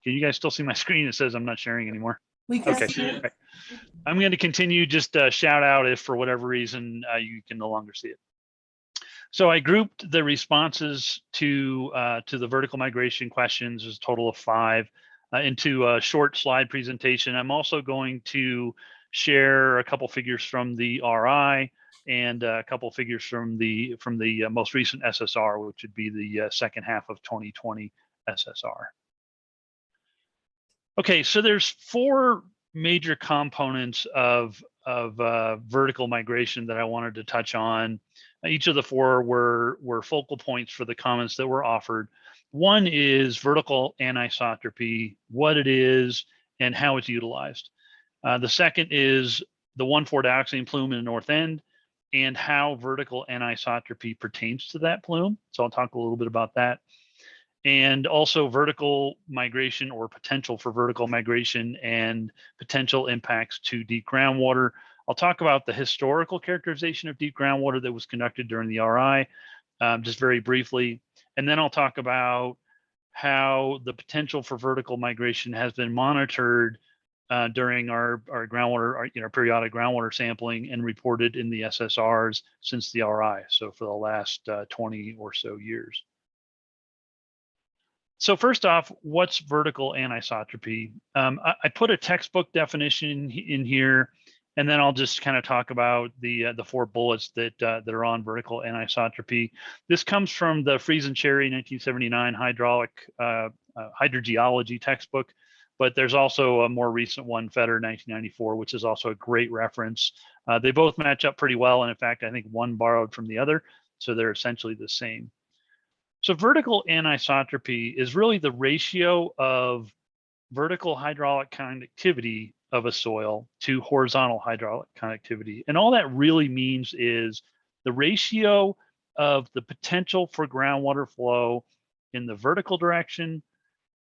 Can you guys still see my screen? It says I'm not sharing anymore. We can Okay. see it. Right. I'm going to continue. Just shout out if for whatever reason you can no longer see it. So I grouped the responses to the vertical migration questions, there's a total of 5, into a short slide presentation. I'm also going to share a couple figures from the RI and a couple figures from the most recent SSR, which would be the second half of 2020 SSR. Okay, so there's 4 major components of vertical migration that I wanted to touch on. Each of the 4 were focal points for the comments that were offered. One is vertical anisotropy, what it is and how it's utilized. The second is the 1,4-dioxane plume in the north end and how vertical anisotropy pertains to that plume. So I'll talk a little bit about that. And also vertical migration or potential for vertical migration and potential impacts to deep groundwater. I'll talk about the historical characterization of deep groundwater that was conducted during the RI, just very briefly. And then I'll talk about how the potential for vertical migration has been monitored during our groundwater, our periodic groundwater sampling and reported in the SSRs since the RI. So for the last 20 or so years. So first off, what's vertical anisotropy? I put a textbook definition in here, and then I'll just kind of talk about the 4 bullets that are on vertical anisotropy. This comes from the Friesen-Cherry 1979 hydrogeology textbook, but there's also a more recent one, Fetter 1994, which is also a great reference. They both match up pretty well, and in fact, I think one borrowed from the other, so they're essentially the same. So vertical anisotropy is really the ratio of vertical hydraulic conductivity of a soil to horizontal hydraulic conductivity. And all that really means is the ratio of the potential for groundwater flow in the vertical direction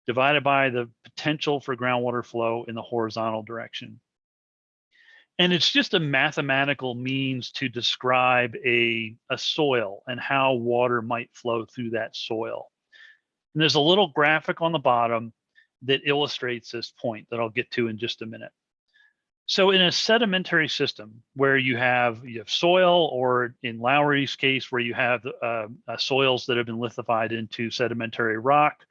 divided by the potential for groundwater flow in the horizontal direction. And it's just a mathematical means to describe a soil and how water might flow through that soil. And there's a little graphic on the bottom that illustrates this point that I'll get to in just a minute. So in a sedimentary system where you have soil, or in Lowry's case, where you have soils that have been lithified into sedimentary rock,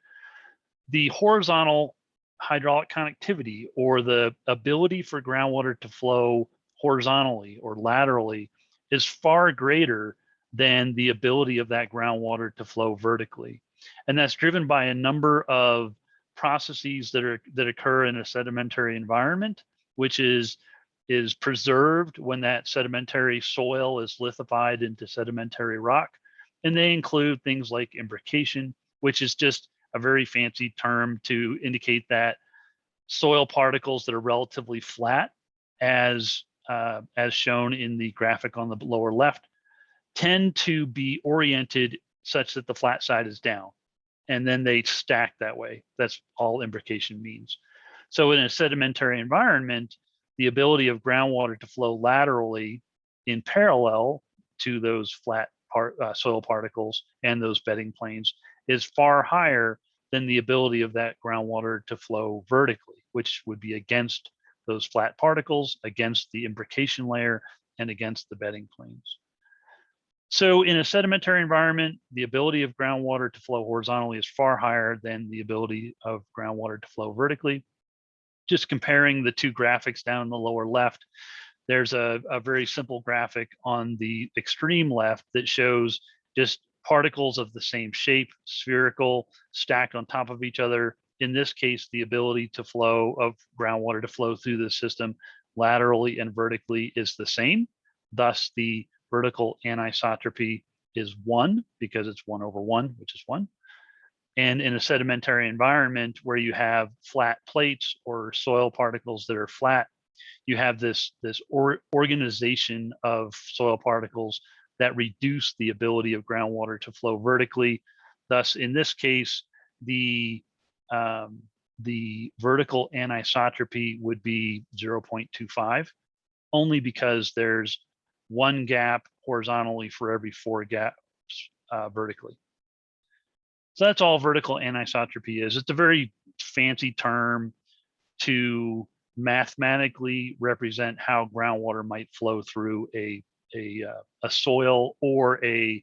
the horizontal hydraulic conductivity, or the ability for groundwater to flow horizontally or laterally, is far greater than the ability of that groundwater to flow vertically. And that's driven by a number of processes that occur in a sedimentary environment, which is preserved when that sedimentary soil is lithified into sedimentary rock. And they include things like imbrication, which is just a very fancy term to indicate that soil particles that are relatively flat, as shown in the graphic on the lower left, tend to be oriented such that the flat side is down, and then they stack that way. That's all imbrication means. So in a sedimentary environment, the ability of groundwater to flow laterally in parallel to those flat soil particles and those bedding planes is far higher than the ability of that groundwater to flow vertically, which would be against those flat particles, against the imbrication layer, and against the bedding planes. So in a sedimentary environment, the ability of groundwater to flow horizontally is far higher than the ability of groundwater to flow vertically. Just comparing the two graphics down in the lower left, there's a very simple graphic on the extreme left that shows just particles of the same shape, spherical, stacked on top of each other. In this case, the ability to flow of groundwater to flow through the system laterally and vertically is the same. Thus, the vertical anisotropy is 1 because it's 1/1, which is 1. And in a sedimentary environment where you have flat plates or soil particles that are flat, you have this organization of soil particles that reduce the ability of groundwater to flow vertically. Thus, in this case, the vertical anisotropy would be 0.25, only because there's 1 gap horizontally for every 4 gaps vertically. So that's all vertical anisotropy is. It's a very fancy term to mathematically represent how groundwater might flow through a soil or a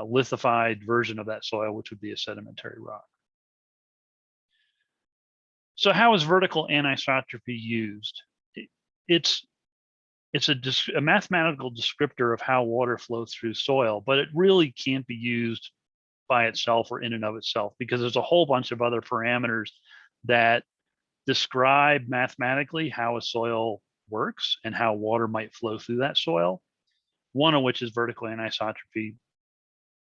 lithified version of that soil, which would be a sedimentary rock. So how is vertical anisotropy used? It's a mathematical descriptor of how water flows through soil, but it really can't be used by itself or in and of itself, because there's a whole bunch of other parameters that describe mathematically how a soil works and how water might flow through that soil, one of which is vertical anisotropy.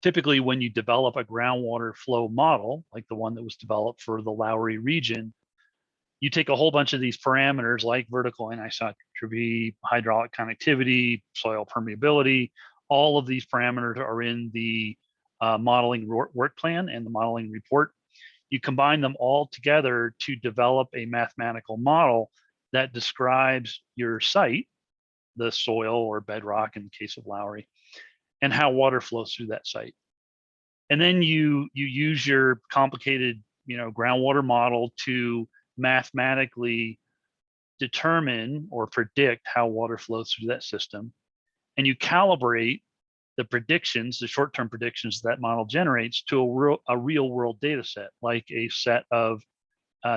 typically when you develop a groundwater flow model, like the one that was developed for the Lowry region, you take a whole bunch of these parameters like vertical anisotropy, hydraulic connectivity, soil permeability. All of these parameters are in the modeling work plan and the modeling report. You combine them all together to develop a mathematical model that describes your site, the soil or bedrock in the case of Lowry, and how water flows through that site. And then you use your complicated, groundwater model to mathematically determine or predict how water flows through that system. And you calibrate the predictions, the short-term predictions that model generates to a real world data set, like a set of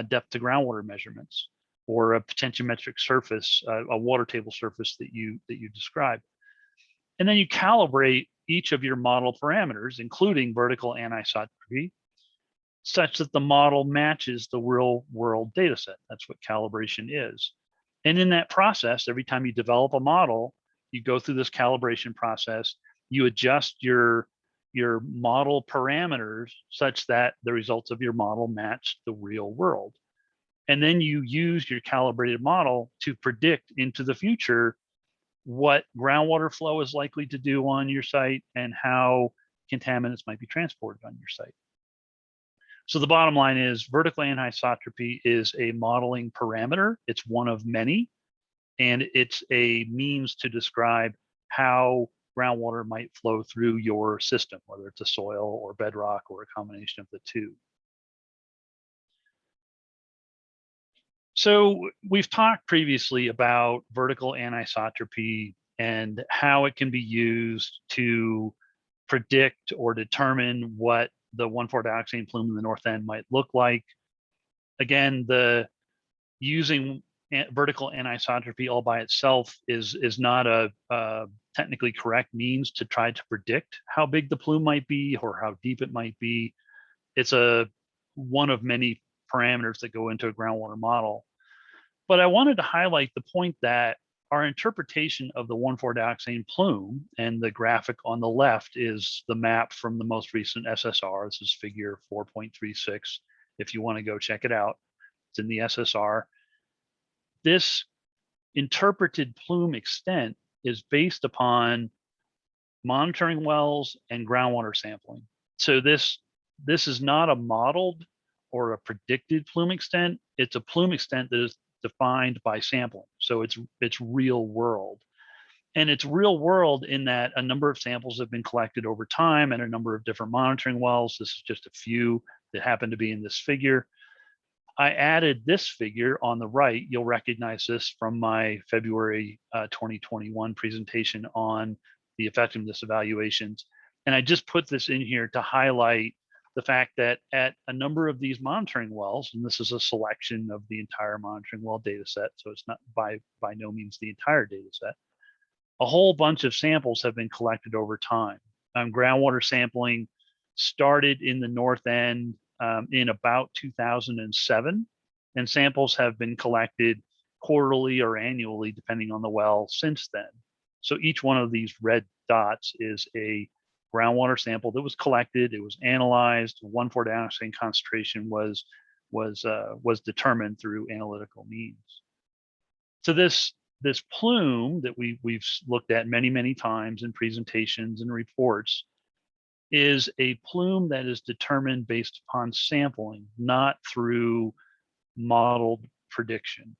depth to groundwater measurements or a potentiometric surface, a water table surface that you describe. And then you calibrate each of your model parameters, including vertical anisotropy, such that the model matches the real world data set. That's what calibration is. And in that process, every time you develop a model, you go through this calibration process, you adjust your model parameters such that the results of your model match the real world. And then you use your calibrated model to predict into the future what groundwater flow is likely to do on your site and how contaminants might be transported on your site. So the bottom line is vertical anisotropy is a modeling parameter. It's one of many, and it's a means to describe how groundwater might flow through your system, whether it's a soil or bedrock or a combination of the two. So we've talked previously about vertical anisotropy and how it can be used to predict or determine what the 1,4-dioxane plume in the north end might look like. Again, using vertical anisotropy all by itself is not a technically correct means to try to predict how big the plume might be or how deep it might be. It's one of many parameters that go into a groundwater model. But I wanted to highlight the point that our interpretation of the 1,4-dioxane plume, and the graphic on the left is the map from the most recent SSR. This is figure 4.36. If you want to go check it out, it's in the SSR. This interpreted plume extent is based upon monitoring wells and groundwater sampling. So this is not a modeled or a predicted plume extent. It's a plume extent that is defined by sampling. So it's real world. And it's real world in that a number of samples have been collected over time and a number of different monitoring wells. This is just a few that happen to be in this figure. I added this figure on the right. You'll recognize this from my February 2021 presentation on the effectiveness evaluations. And I just put this in here to highlight the fact that at a number of these monitoring wells, and this is a selection of the entire monitoring well data set, so it's not by no means the entire data set, a whole bunch of samples have been collected over time. Groundwater sampling started in the north end in about 2007, and samples have been collected quarterly or annually, depending on the well, since then. So each one of these red dots is a groundwater sample that was collected, it was analyzed, 1,4-dioxane concentration was determined through analytical means. So this plume that we've looked at many times in presentations and reports is a plume that is determined based upon sampling, not through modeled prediction.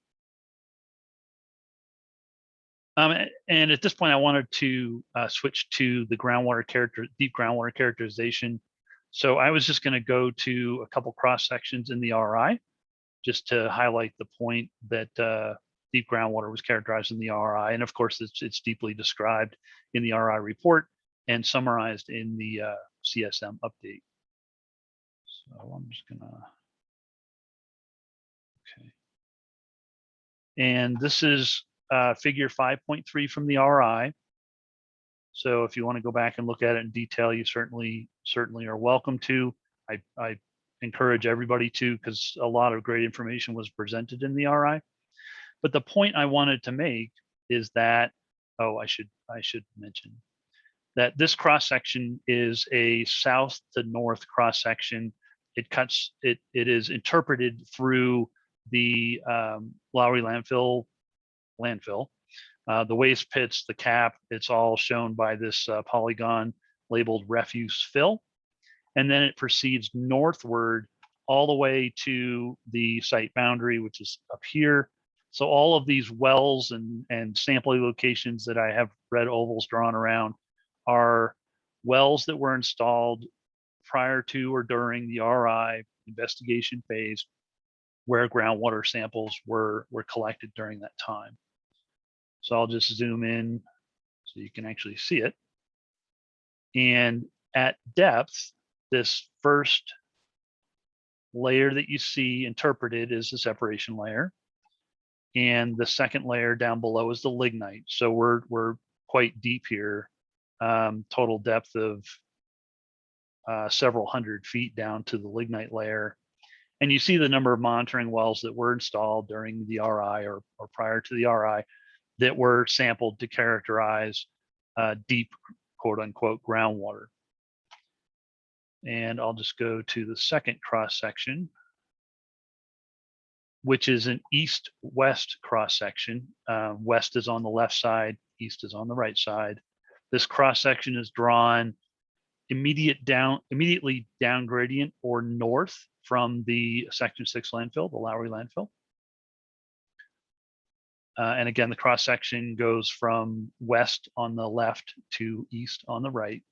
And at this point, I wanted to switch to the deep groundwater characterization. So I was just going to go to a couple cross sections in the RI, just to highlight the point that deep groundwater was characterized in the RI, and of course, it's deeply described in the RI report and summarized in the CSM update. So I'm just gonna, okay. And this is figure 5.3 from the RI. So if you want to go back and look at it in detail, you certainly are welcome to. I encourage everybody to, because a lot of great information was presented in the RI. But the point I wanted to make is that, oh, I should mention, that this cross section is a south to north cross section. It is interpreted through the Lowry landfill. The waste pits, the cap, it's all shown by this polygon labeled refuse fill. And then it proceeds northward all the way to the site boundary, which is up here. So all of these wells and sampling locations that I have red ovals drawn around are wells that were installed prior to or during the RI investigation phase, where groundwater samples were collected during that time. So I'll just zoom in so you can actually see it. And at depth, this first layer that you see interpreted is the separation layer. And the second layer down below is the lignite. So we're quite deep here, total depth of several hundred feet down to the lignite layer. And you see the number of monitoring wells that were installed during the RI or prior to the RI that were sampled to characterize deep, quote unquote, groundwater. And I'll just go to the second cross section, which is an east-west cross section. West is on the left side, east is on the right side. This cross section is drawn immediately down gradient or north from the Section 6 landfill, the Lowry landfill. And again, the cross section goes from west on the left to east on the right.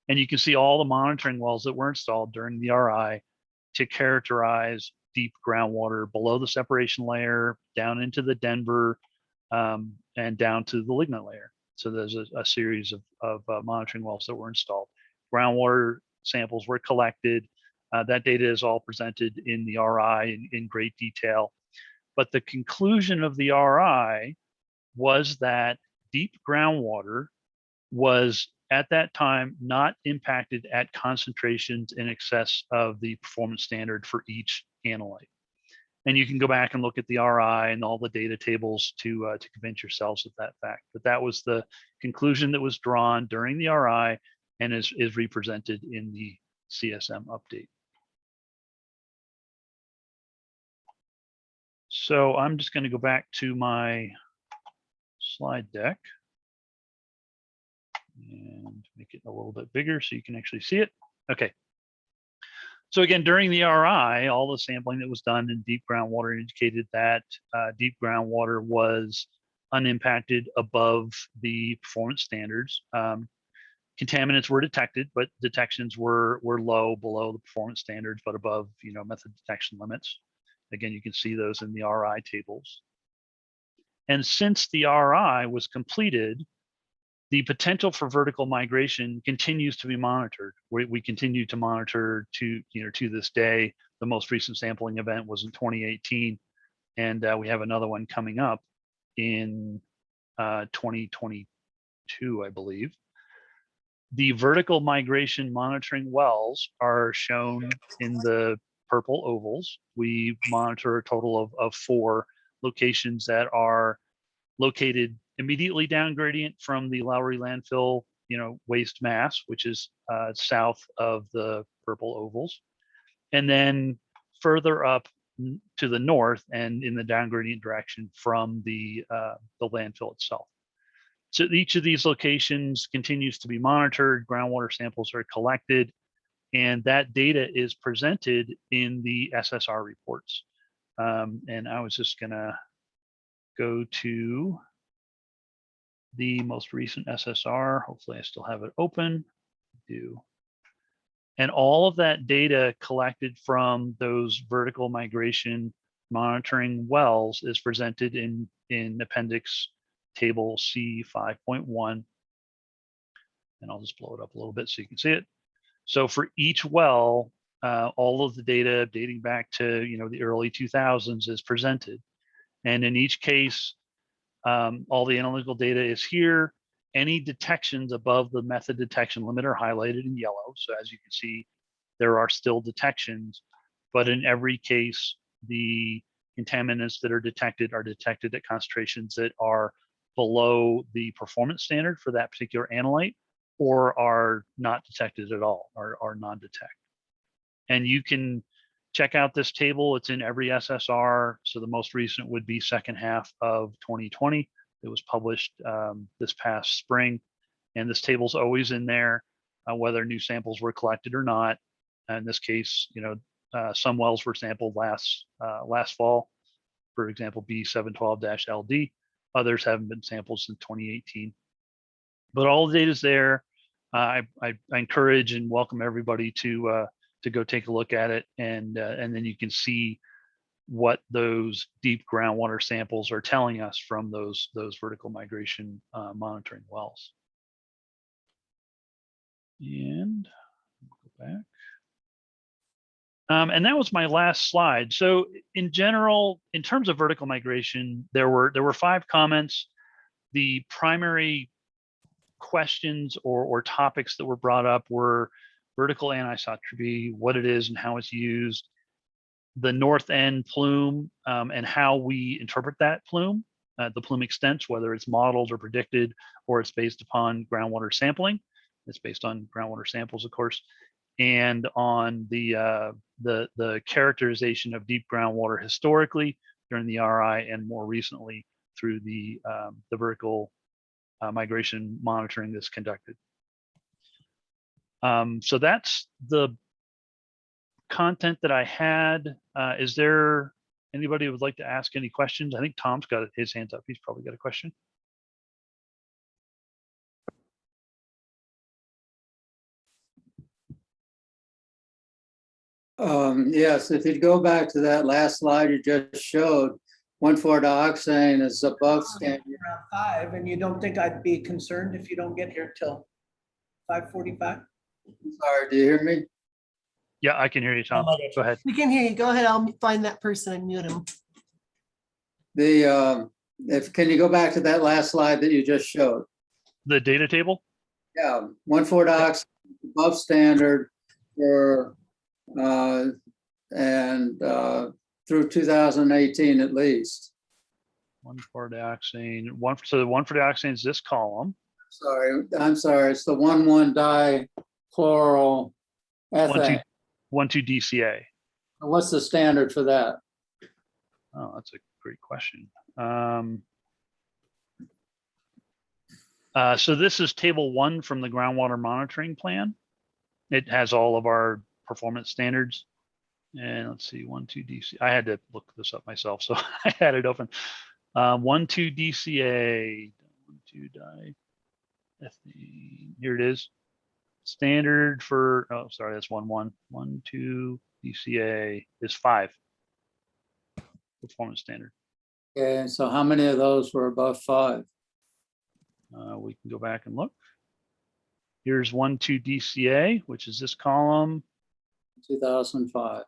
And you can see all the monitoring wells that were installed during the RI to characterize deep groundwater below the separation layer, down into the Denver, and down to the lignite layer. So there's a series of monitoring wells that were installed. Groundwater samples were collected. That data is all presented in the RI in great detail. But the conclusion of the RI was that deep groundwater was at that time not impacted at concentrations in excess of the performance standard for each analyte. And you can go back and look at the RI and all the data tables to convince yourselves of that fact. But that was the conclusion that was drawn during the RI and is represented in the CSM update. So I'm just going to go back to my slide deck and make it a little bit bigger so you can actually see it. Okay. So again, during the RI, all the sampling that was done in deep groundwater indicated that deep groundwater was unimpacted above the performance standards. Contaminants were detected, but detections were low below the performance standards, but above method detection limits. Again, you can see those in the RI tables. And since the RI was completed, the potential for vertical migration continues to be monitored. We continue to monitor to this day. The most recent sampling event was in 2018, and we have another one coming up in 2022, I believe. The vertical migration monitoring wells are shown in the purple ovals. We monitor a total of 4 locations that are located immediately down gradient from the Lowry landfill, waste mass, which is south of the purple ovals, and then further up to the north and in the down gradient direction from the landfill itself. So each of these locations continues to be monitored. Groundwater samples are collected, and that data is presented in the SSR reports. And I was just gonna go to the most recent SSR. Hopefully I still have it open. I do. And all of that data collected from those vertical migration monitoring wells is presented in appendix table C 5.1. And I'll just blow it up a little bit so you can see it. So for each well, all of the data dating back to the early 2000s is presented. And in each case, all the analytical data is here. Any detections above the method detection limit are highlighted in yellow. So as you can see, there are still detections, but in every case, the contaminants that are detected at concentrations that are below the performance standard for that particular analyte or are not detected at all, are non-detect. And you can check out this table. It's in every SSR. So the most recent would be second half of 2020. It was published this past spring. And this table's always in there, whether new samples were collected or not. In this case, some wells were sampled last fall, for example, B712-LD. Others haven't been sampled since 2018. But all the data is there. I encourage and welcome everybody to go take a look at it, and then you can see what those deep groundwater samples are telling us from those vertical migration monitoring wells. And go back. And that was my last slide. So in general, in terms of vertical migration, there were 5 comments. The primary questions or topics that were brought up were vertical anisotropy, what it is and how it's used, the north end plume and how we interpret that plume, the plume extents, whether it's modeled or predicted, or it's based upon groundwater sampling. It's based on groundwater samples, of course, and on the characterization of deep groundwater historically during the RI and more recently through the vertical migration monitoring that's conducted. So that's the content that I had. Is there anybody who would like to ask any questions? I think Tom's got his hands up. He's probably got a question. Yes, if you go back to that last slide you just showed, 1,4-dioxane is above standard. Around 5, and you don't think I'd be concerned if you don't get here till 5:45? Sorry, do you hear me? Yeah, I can hear you, Tom. Go ahead. We can hear you. Go ahead. I'll find that person and mute him. Can you go back to that last slide that you just showed? The data table? Yeah, 1,4-dioxane above standard for through 2018 at least. 1,4-dioxane. So the 1,4-dioxane is this column. I'm sorry. It's the 1,1-dichloroethane. 1,2-DCA. What's the standard for that? Oh, that's a great question. So this is table 1 from the groundwater monitoring plan. It has all of our performance standards. And let's see, 1,2-DC. I had to look this up myself, so I had it open. 1,2-DCA, 1,2-diethylene. Here it is. Standard for, oh, sorry, that's 1,1. 1,2-DCA is 5. Performance standard. Okay, so how many of those were above 5? We can go back and look. Here's 1,2-DCA, which is this column. 2005.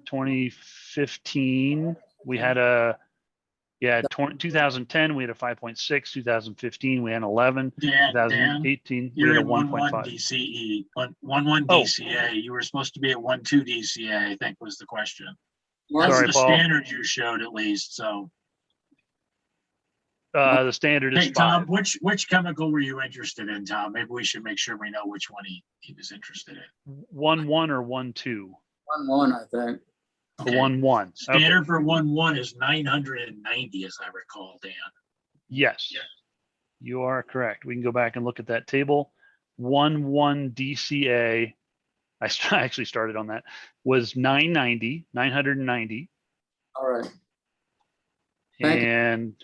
2015, we had 2010, we had a 5.6, 2015, we had 11, Dan, 2018, we you're had a at 1.1 1.5. DCE, 1.1 DCA. You were supposed to be at 1.2 DCA, I think was the question. That's Sorry, the Paul. standard you showed at least, so. The standard is Hey, Tom, 5. which chemical were you interested in, Tom? Maybe we should make sure we know which one he was interested in. 1.1 or 1.2? 1.1, I think. Okay. 1.1. Standard Okay. for 1.1 is 990, as I recall, Dan. Yes, you are correct. We can go back and look at that table. 1.1 DCA, I actually started on that, was 990. All right. Thank you. And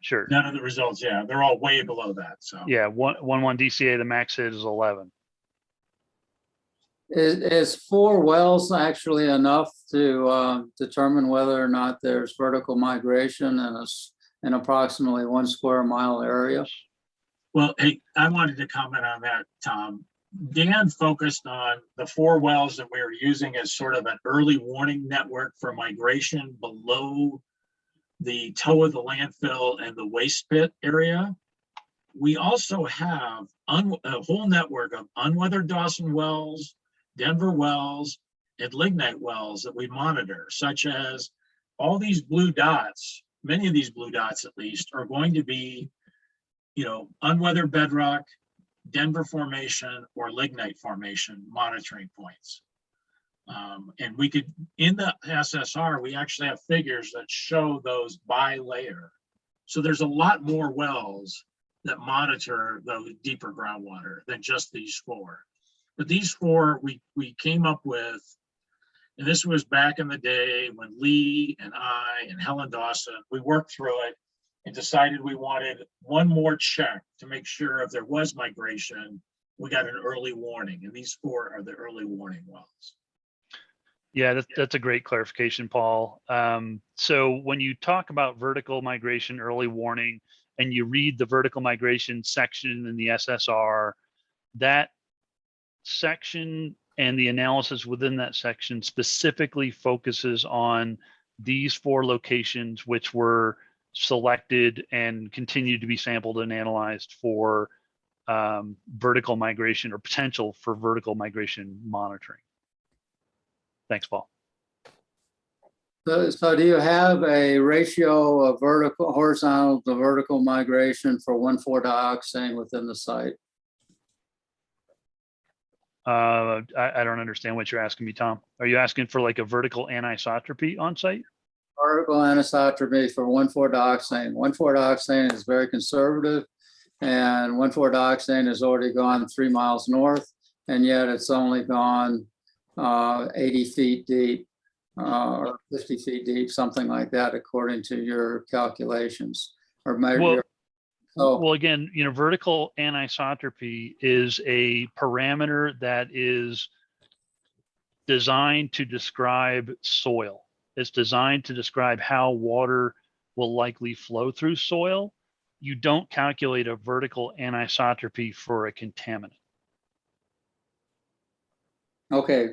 sure. None of the results, yeah, they're all way below that, so. Yeah, 1.1 DCA, the max hit is 11. Is 4 wells actually enough to determine whether or not there's vertical migration in approximately 1 square mile area? Well, hey, I wanted to comment on that, Tom. Dan focused on the 4 wells that we were using as sort of an early warning network for migration below the toe of the landfill and the waste pit area. We also have a whole network of unweathered Dawson wells, Denver wells, and lignite wells that we monitor, such as all these blue dots, many of these blue dots at least, are going to be, unweathered bedrock Denver Formation or Lignite Formation monitoring points. And we could, in the SSR, we actually have figures that show those by layer. So there's a lot more wells that monitor the deeper groundwater than just these 4. But these 4 we came up with, and this was back in the day when Lee and I and Helen Dawson, we worked through it and decided we wanted one more check to make sure if there was migration, we got an early warning. And these 4 are the early warning wells. Yeah, that's a great clarification, Paul. So when you talk about vertical migration early warning and you read the vertical migration section in the SSR, that section and the analysis within that section specifically focuses on these 4 locations, which were selected and continue to be sampled and analyzed for vertical migration or potential for vertical migration monitoring. Thanks, Paul. So do you have a ratio of horizontal to vertical migration for 1,4-dioxane within the site? I don't understand what you're asking me, Tom. Are you asking for like a vertical anisotropy on site? Vertical anisotropy for 1,4-dioxane. 1,4-dioxane is very conservative, and 1,4-dioxane has already gone 3 miles north, and yet it's only gone 80 feet deep or 50 feet deep, something like that, according to your calculations. Or maybe well, again, vertical anisotropy is a parameter that is designed to describe soil. It's designed to describe how water will likely flow through soil. You don't calculate a vertical anisotropy for a contaminant. Okay,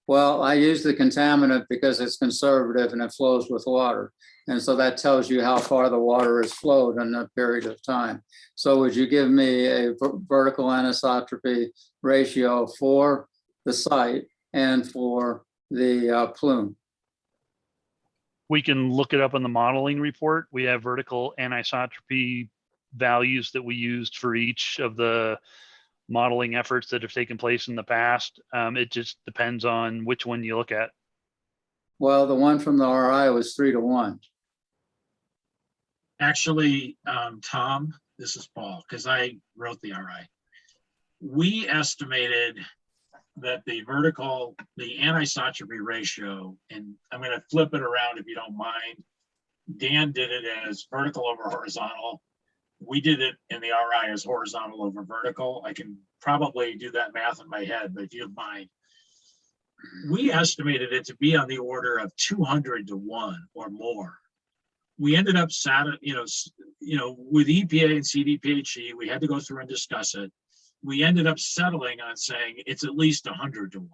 well, I use the contaminant because it's conservative and it flows with water. And so that tells you how far the water has flowed in a period of time. So would you give me a vertical anisotropy ratio for the site and for the plume? We can look it up in the modeling report. We have vertical anisotropy values that we used for each of the modeling efforts that have taken place in the past. It just depends on which one you look at. Well, the one from the RI was 3-to-1. Actually, Tom, this is Paul, because I wrote the RI. We estimated that the anisotropy ratio, and I'm going to flip it around if you don't mind. Dan did it as vertical over horizontal. We did it in the RI as horizontal over vertical. I can probably do that math in my head, but if you don't mind, we estimated it to be on the order of 200-to-1 or more. We ended up with EPA and CDPHE, we had to go through and discuss it. We ended up settling on saying it's at least 100-to-1.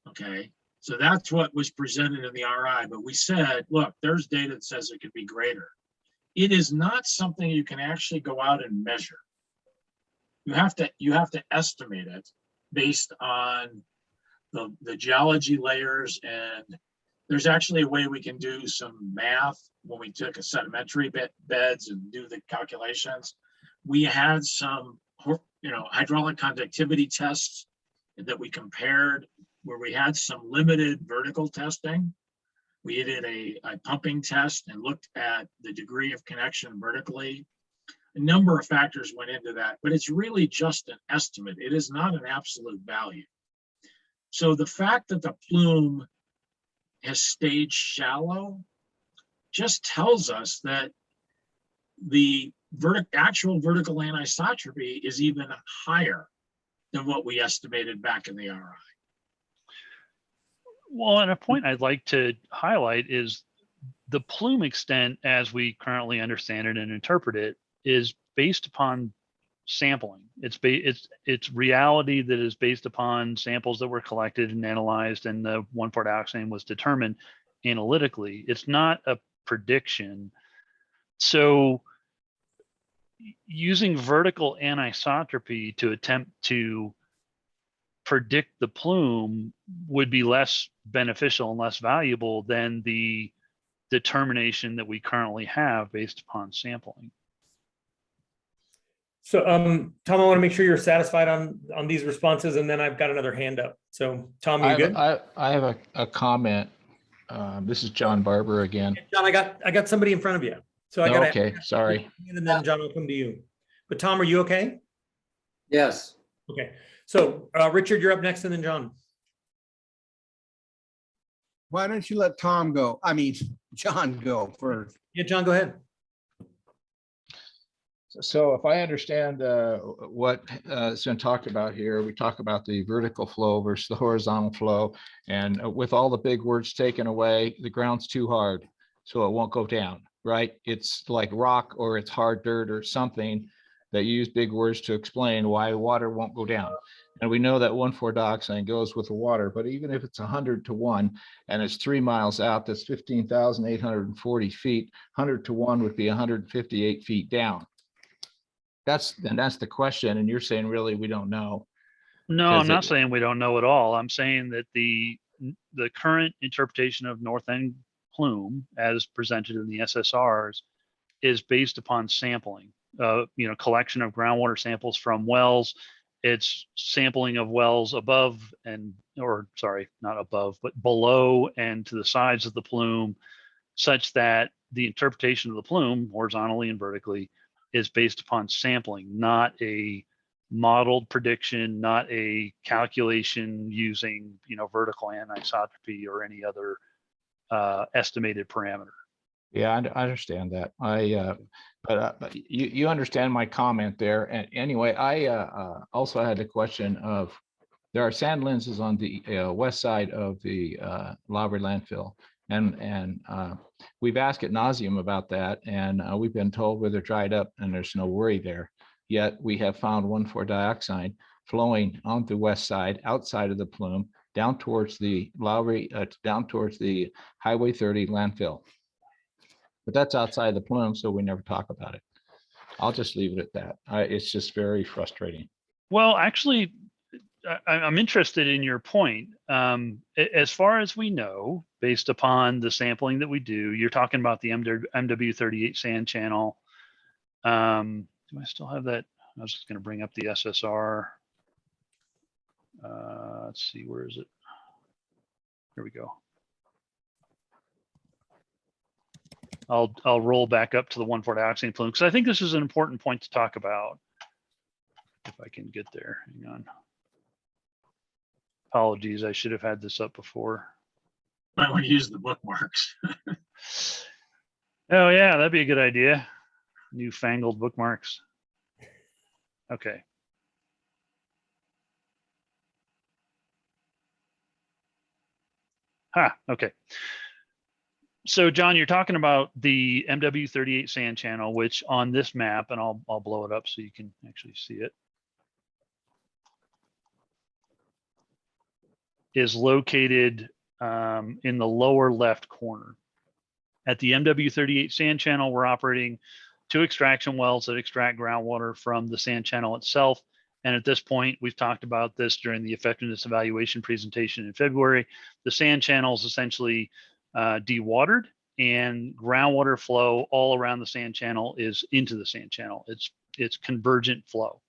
Okay, so that's what was presented in the RI, but we said, look, there's data that says it could be greater. It is not something you can actually go out and measure. You have to estimate it based on the geology layers, and there's actually a way we can do some math when we took a sedimentary beds and do the calculations. We had some hydraulic conductivity tests that we compared where we had some limited vertical testing. We did a pumping test and looked at the degree of connection vertically. A number of factors went into that, but it's really just an estimate. It is not an absolute value. So the fact that the plume has stayed shallow just tells us that the actual vertical anisotropy is even higher than what we estimated back in the RI. Well, and a point I'd like to highlight is the plume extent, as we currently understand it and interpret it, is based upon sampling. It's reality that is based upon samples that were collected and analyzed, and the 1,4-dioxane was determined analytically. It's not a prediction. So using vertical anisotropy to attempt to predict the plume would be less beneficial and less valuable than the determination that we currently have based upon sampling. So, Tom, I want to make sure you're satisfied on these responses, and then I've got another hand up. So, Tom, you good? I have a comment. This is John Barber again. John, I got somebody in front of you. So I got to, Okay, sorry. and then John will come to you. But Tom, are you okay? Yes. Okay. So, Richard, you're up next, and then John. Why don't you let Tom go? I mean, John go first. Yeah, John, go ahead. So if I understand what has been talked about here, we talk about the vertical flow versus the horizontal flow. And with all the big words taken away, the ground's too hard, so it won't go down, right? It's like rock or it's hard dirt or something that you use big words to explain why water won't go down. And we know that 1,4-dioxane goes with the water, but even if it's 100 to 1 and it's 3 miles out, that's 15,840 feet. 100 to 1 would be 158 feet down. That's the question. And you're saying really we don't know. No, I'm not saying we don't know at all. I'm saying that the current interpretation of north end plume as presented in the SSRs is based upon sampling, collection of groundwater samples from wells. It's sampling of wells above not above, but below and to the sides of the plume, such that the interpretation of the plume horizontally and vertically is based upon sampling, not a modeled prediction, not a calculation using, vertical anisotropy or any other estimated parameter. Yeah, I understand that. But you understand my comment there. And anyway, I also had a question of, there are sand lenses on the west side of the Lowry landfill. And we've asked ad nauseum about that, and we've been told where they're dried up and there's no worry there. Yet we have found 1,4-dioxane flowing on the west side, outside of the plume, down towards the Lowry, down towards the Highway 30 landfill. But that's outside the plume, so we never talk about it. I'll just leave it at that. It's just very frustrating. Well, actually, I'm interested in your point. As far as we know, based upon the sampling that we do, you're talking about the MW38 sand channel. Do I still have that? I was just going to bring up the SSR. Let's see, where is it? Here we go. I'll roll back up to the 1,4-dioxane plume, because I think this is an important point to talk about. If I can get there, hang on. Apologies, I should have had this up before. I would use the bookmarks. Oh yeah, that'd be a good idea. Newfangled bookmarks. Okay. Okay. So John, you're talking about the MW38 sand channel, which on this map, and I'll blow it up so you can actually see it, is located in the lower left corner. At the MW38 sand channel, we're operating 2 extraction wells that extract groundwater from the sand channel itself. And at this point, we've talked about this during the effectiveness evaluation presentation in February. The sand channel is essentially dewatered, and groundwater flow all around the sand channel is into the sand channel. It's convergent flow.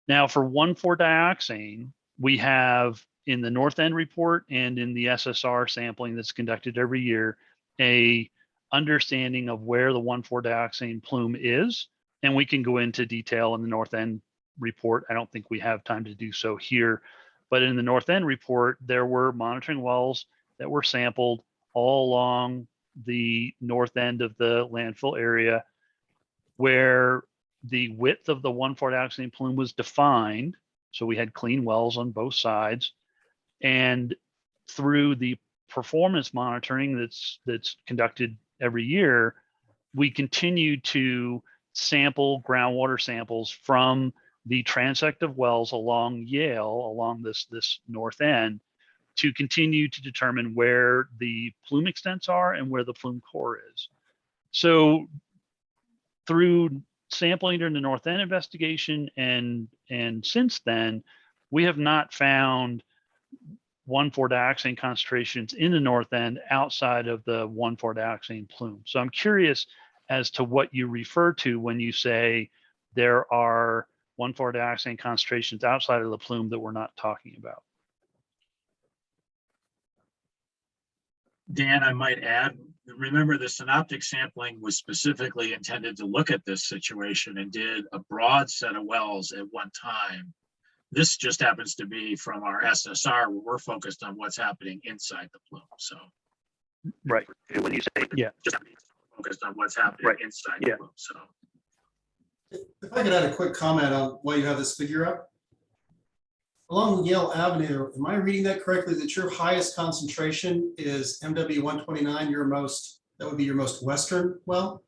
Now for 1,4-dioxane, we have in the North End report and in the SSR sampling that's conducted every year, a understanding of where the 1,4-dioxane plume is. And we can go into detail in the North End report. I don't think we have time to do so here, but in the North End report, there were monitoring wells that were sampled all along the north end of the landfill area, where the width of the 1,4-dioxane plume was defined. So we had clean wells on both sides, and through the performance monitoring that's conducted every year, we continue to sample groundwater samples from the transect of wells along Yale, along this north end, to continue to determine where the plume extents are and where the plume core is. So through sampling during the North End investigation and since then, we have not found 1,4-dioxane concentrations in the North End outside of the 1,4-dioxane plume. So I'm curious as to what you refer to when you say there are 1,4-dioxane concentrations outside of the plume that we're not talking about. Dan, I might add, remember the synoptic sampling was specifically intended to look at this situation and did a broad set of wells at one time. This just happens to be from our SSR, where we're focused on what's happening inside the plume. So, Right. When you say, yeah, just focused on what's happening Right. inside Yeah. the plume. So, If I could add a quick comment on why you have this figure up. Along Yale Avenue, am I reading that correctly, that your highest concentration is MW 129, that would be your most western well?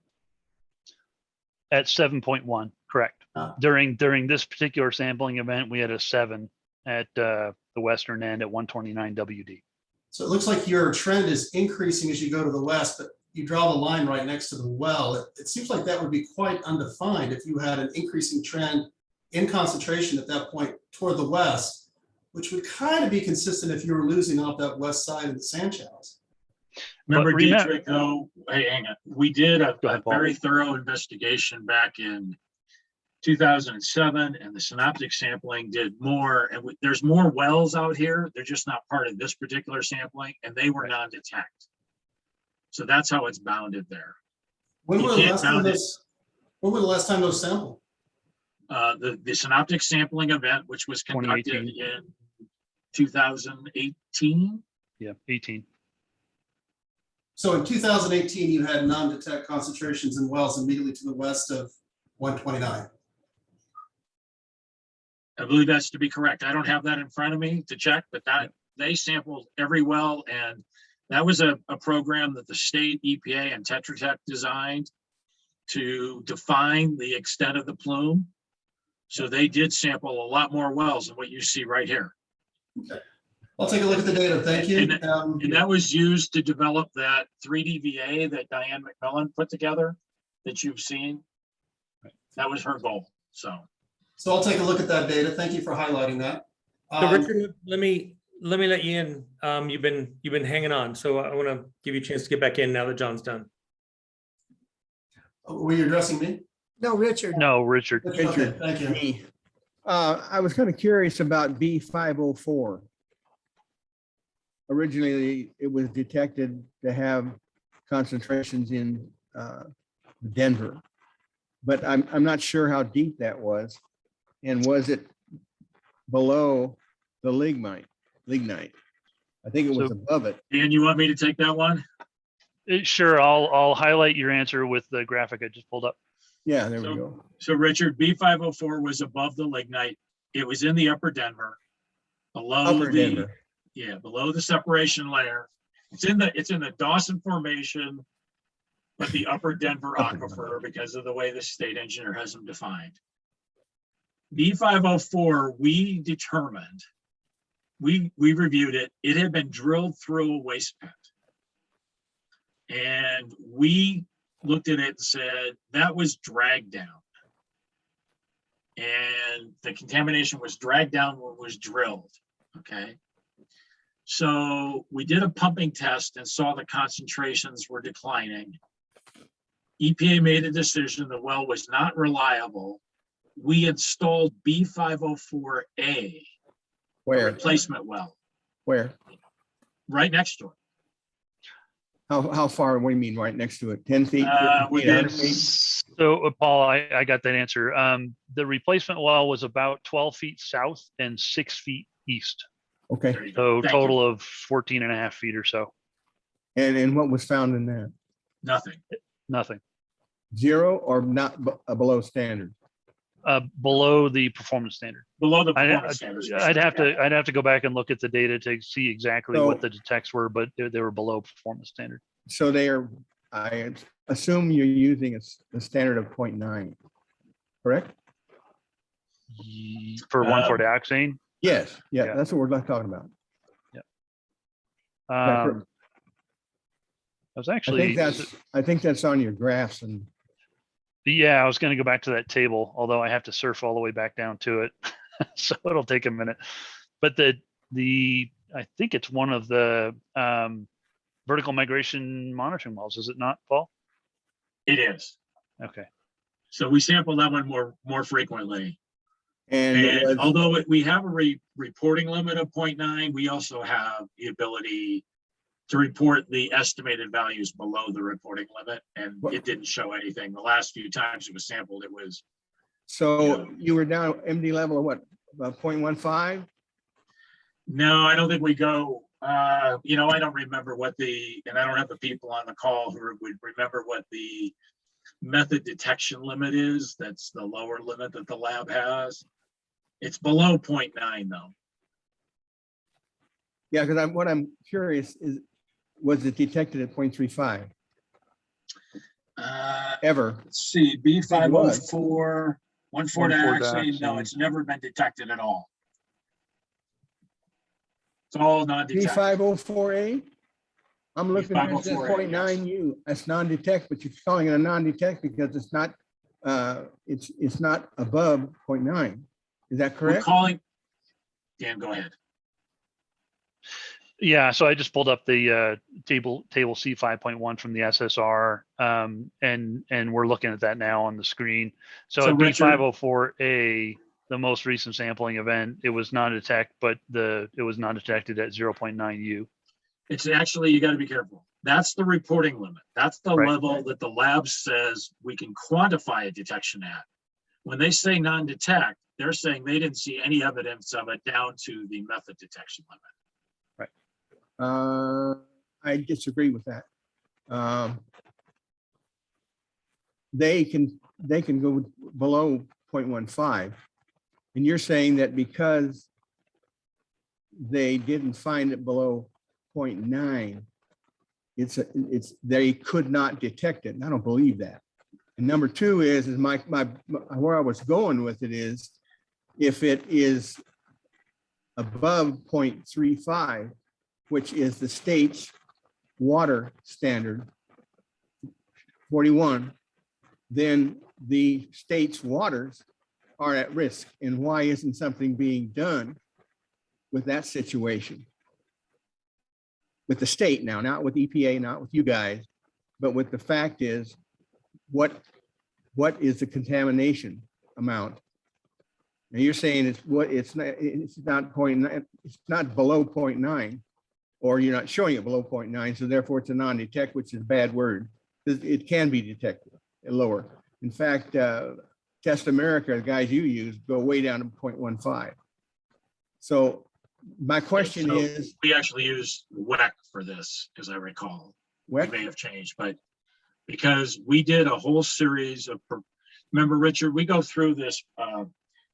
at 7.1, correct. Ah. During this particular sampling event, we had a 7 at the western end at 129 WD. So it looks like your trend is increasing as you go to the west, but you draw the line right next to the well. It seems like that would be quite undefined if you had an increasing trend in concentration at that point toward the west, which would kind of be consistent if you were losing off that west side of the sand channels. remember, But remember- Dietrich, though, hey, hang on. We did a Go ahead, Paul. very thorough investigation back in 2007, and the synoptic sampling did more. And there's more wells out here. They're just not part of this particular sampling, and they were non-detect. So that's how it's bounded there. When You were the can't last time bound it. those sampled? The synoptic sampling event, which was conducted 2018. in 2018. Yeah, 18. So in 2018, you had non-detect concentrations in wells immediately to the west of 129. I believe that's to be correct. I don't have that in front of me to check, but that they sampled every well, and that was a program that the state EPA and Tetra Tech designed to define the extent of the plume. So they did sample a lot more wells than what you see right here. I'll take a look at the data. Thank you. And that was used to develop that 3D VA that Diane McMillan put together that you've seen. That was her goal. So So I'll take a look at that data. Thank you for highlighting that. So Richard, let me let you in. You've been hanging on, so I want to give you a chance to get back in now that John's done. Were you addressing me? No, Richard. No, Richard. Okay, thank you. Me. I was kind of curious about B504. Originally, it was detected to have concentrations in Denver, but I'm not sure how deep that was. And was it below the lignite? I think it was So- above it. Dan, you want me to take that one? Sure, I'll highlight your answer with the graphic I just pulled up. Yeah, there we So- go. So Richard, B504 was above the lignite. It was in the upper Denver, below Upper the, Denver. yeah, below the separation layer. It's in the Dawson Formation, but the upper Denver Upper aquifer because of the way the state engineer has them defined. B504, we determined, we reviewed it. It had been drilled through a waste pit. And we looked at it and said, that was dragged down. And the contamination was dragged down when it was drilled, okay? So we did a pumping test and saw the concentrations were declining. EPA made a decision the well was not reliable. We installed B504A, a Where? replacement well, Where? right next to it. How far? What do you mean right next to it? 10 feet? 50 feet, Within 100 feet? So Paul, I got that answer. The replacement well was about 12 feet south and 6 feet east. Okay. There you go. So Thank total you. of 14 and a half feet or so. And what was found in that? Nothing. Nothing. Zero or not below standard? Below the performance standard. Below the performance standards. for I'd sure. have to go back and look at the data to see exactly So- what the detects were, but they were below performance standard. So they are, I assume you're using a standard of 0.9, correct? For 1,4-dioxane. Yes, yeah, Yeah. that's what we're not talking about. I was actually, I think that's on your graphs and yeah, I was going to go back to that table, although I have to surf all the way back down to it. So it'll take a minute. But I think it's one of the vertical migration monitoring wells, is it not, Paul? It is. Okay. So we sample that one more frequently. And it And was, although we have a reporting limit of 0.9, we also have the ability to report the estimated values below the reporting limit, and it didn't show anything. The last few times it was sampled, it was. so you were down MD level of what, about 0.15? No, I don't think we go, I don't remember and I don't have the people on the call who would remember what the method detection limit is. That's the lower limit that the lab has. It's below 0.9 though. Yeah, because what I'm curious is, was it detected at 0.35 ever? Let's see, B504, 1,4 dioxane, no, it's never been detected at all. It's all non-detected. B504A? I'm looking at this B504A, 0.9U. That's non-detect, but you're calling it a non-detect because it's not, it's not above 0.9. Is that We're correct? calling, Dan, go ahead. Yeah, so I just pulled up the table C 5.1 from the SSR, and we're looking at that now on the screen. So at Richard, B504A, the most recent sampling event, it was non-detect, but it was non-detected at 0.9U. it's actually, you got to be careful. That's the reporting limit. That's the Right. level that the lab says we can quantify a detection at. When they say non-detect, they're saying they didn't see any evidence of it down to the method detection limit. I disagree with that. They can go below 0.15. And you're saying that because they didn't find it below 0.9, they could not detect it. And I don't believe that. And number two is my where I was going with it is, if it is above 0.35, which is the state's water standard, 41, then the state's waters are at risk. And why isn't something being done with that situation? With the state now, not with EPA, not with you guys, but with the fact is, what is the contamination amount? Now you're saying it's not 0.9, it's not below 0.9, or you're not showing it below 0.9, so therefore it's a non-detect, which is a bad word. It can be detected at lower. In fact, Test America, the guys you use, go way down to 0.15. So my question is, we actually use WEC for this, as I recall. WEC? It may have changed, but because we did a whole series of, remember, Richard, we go through this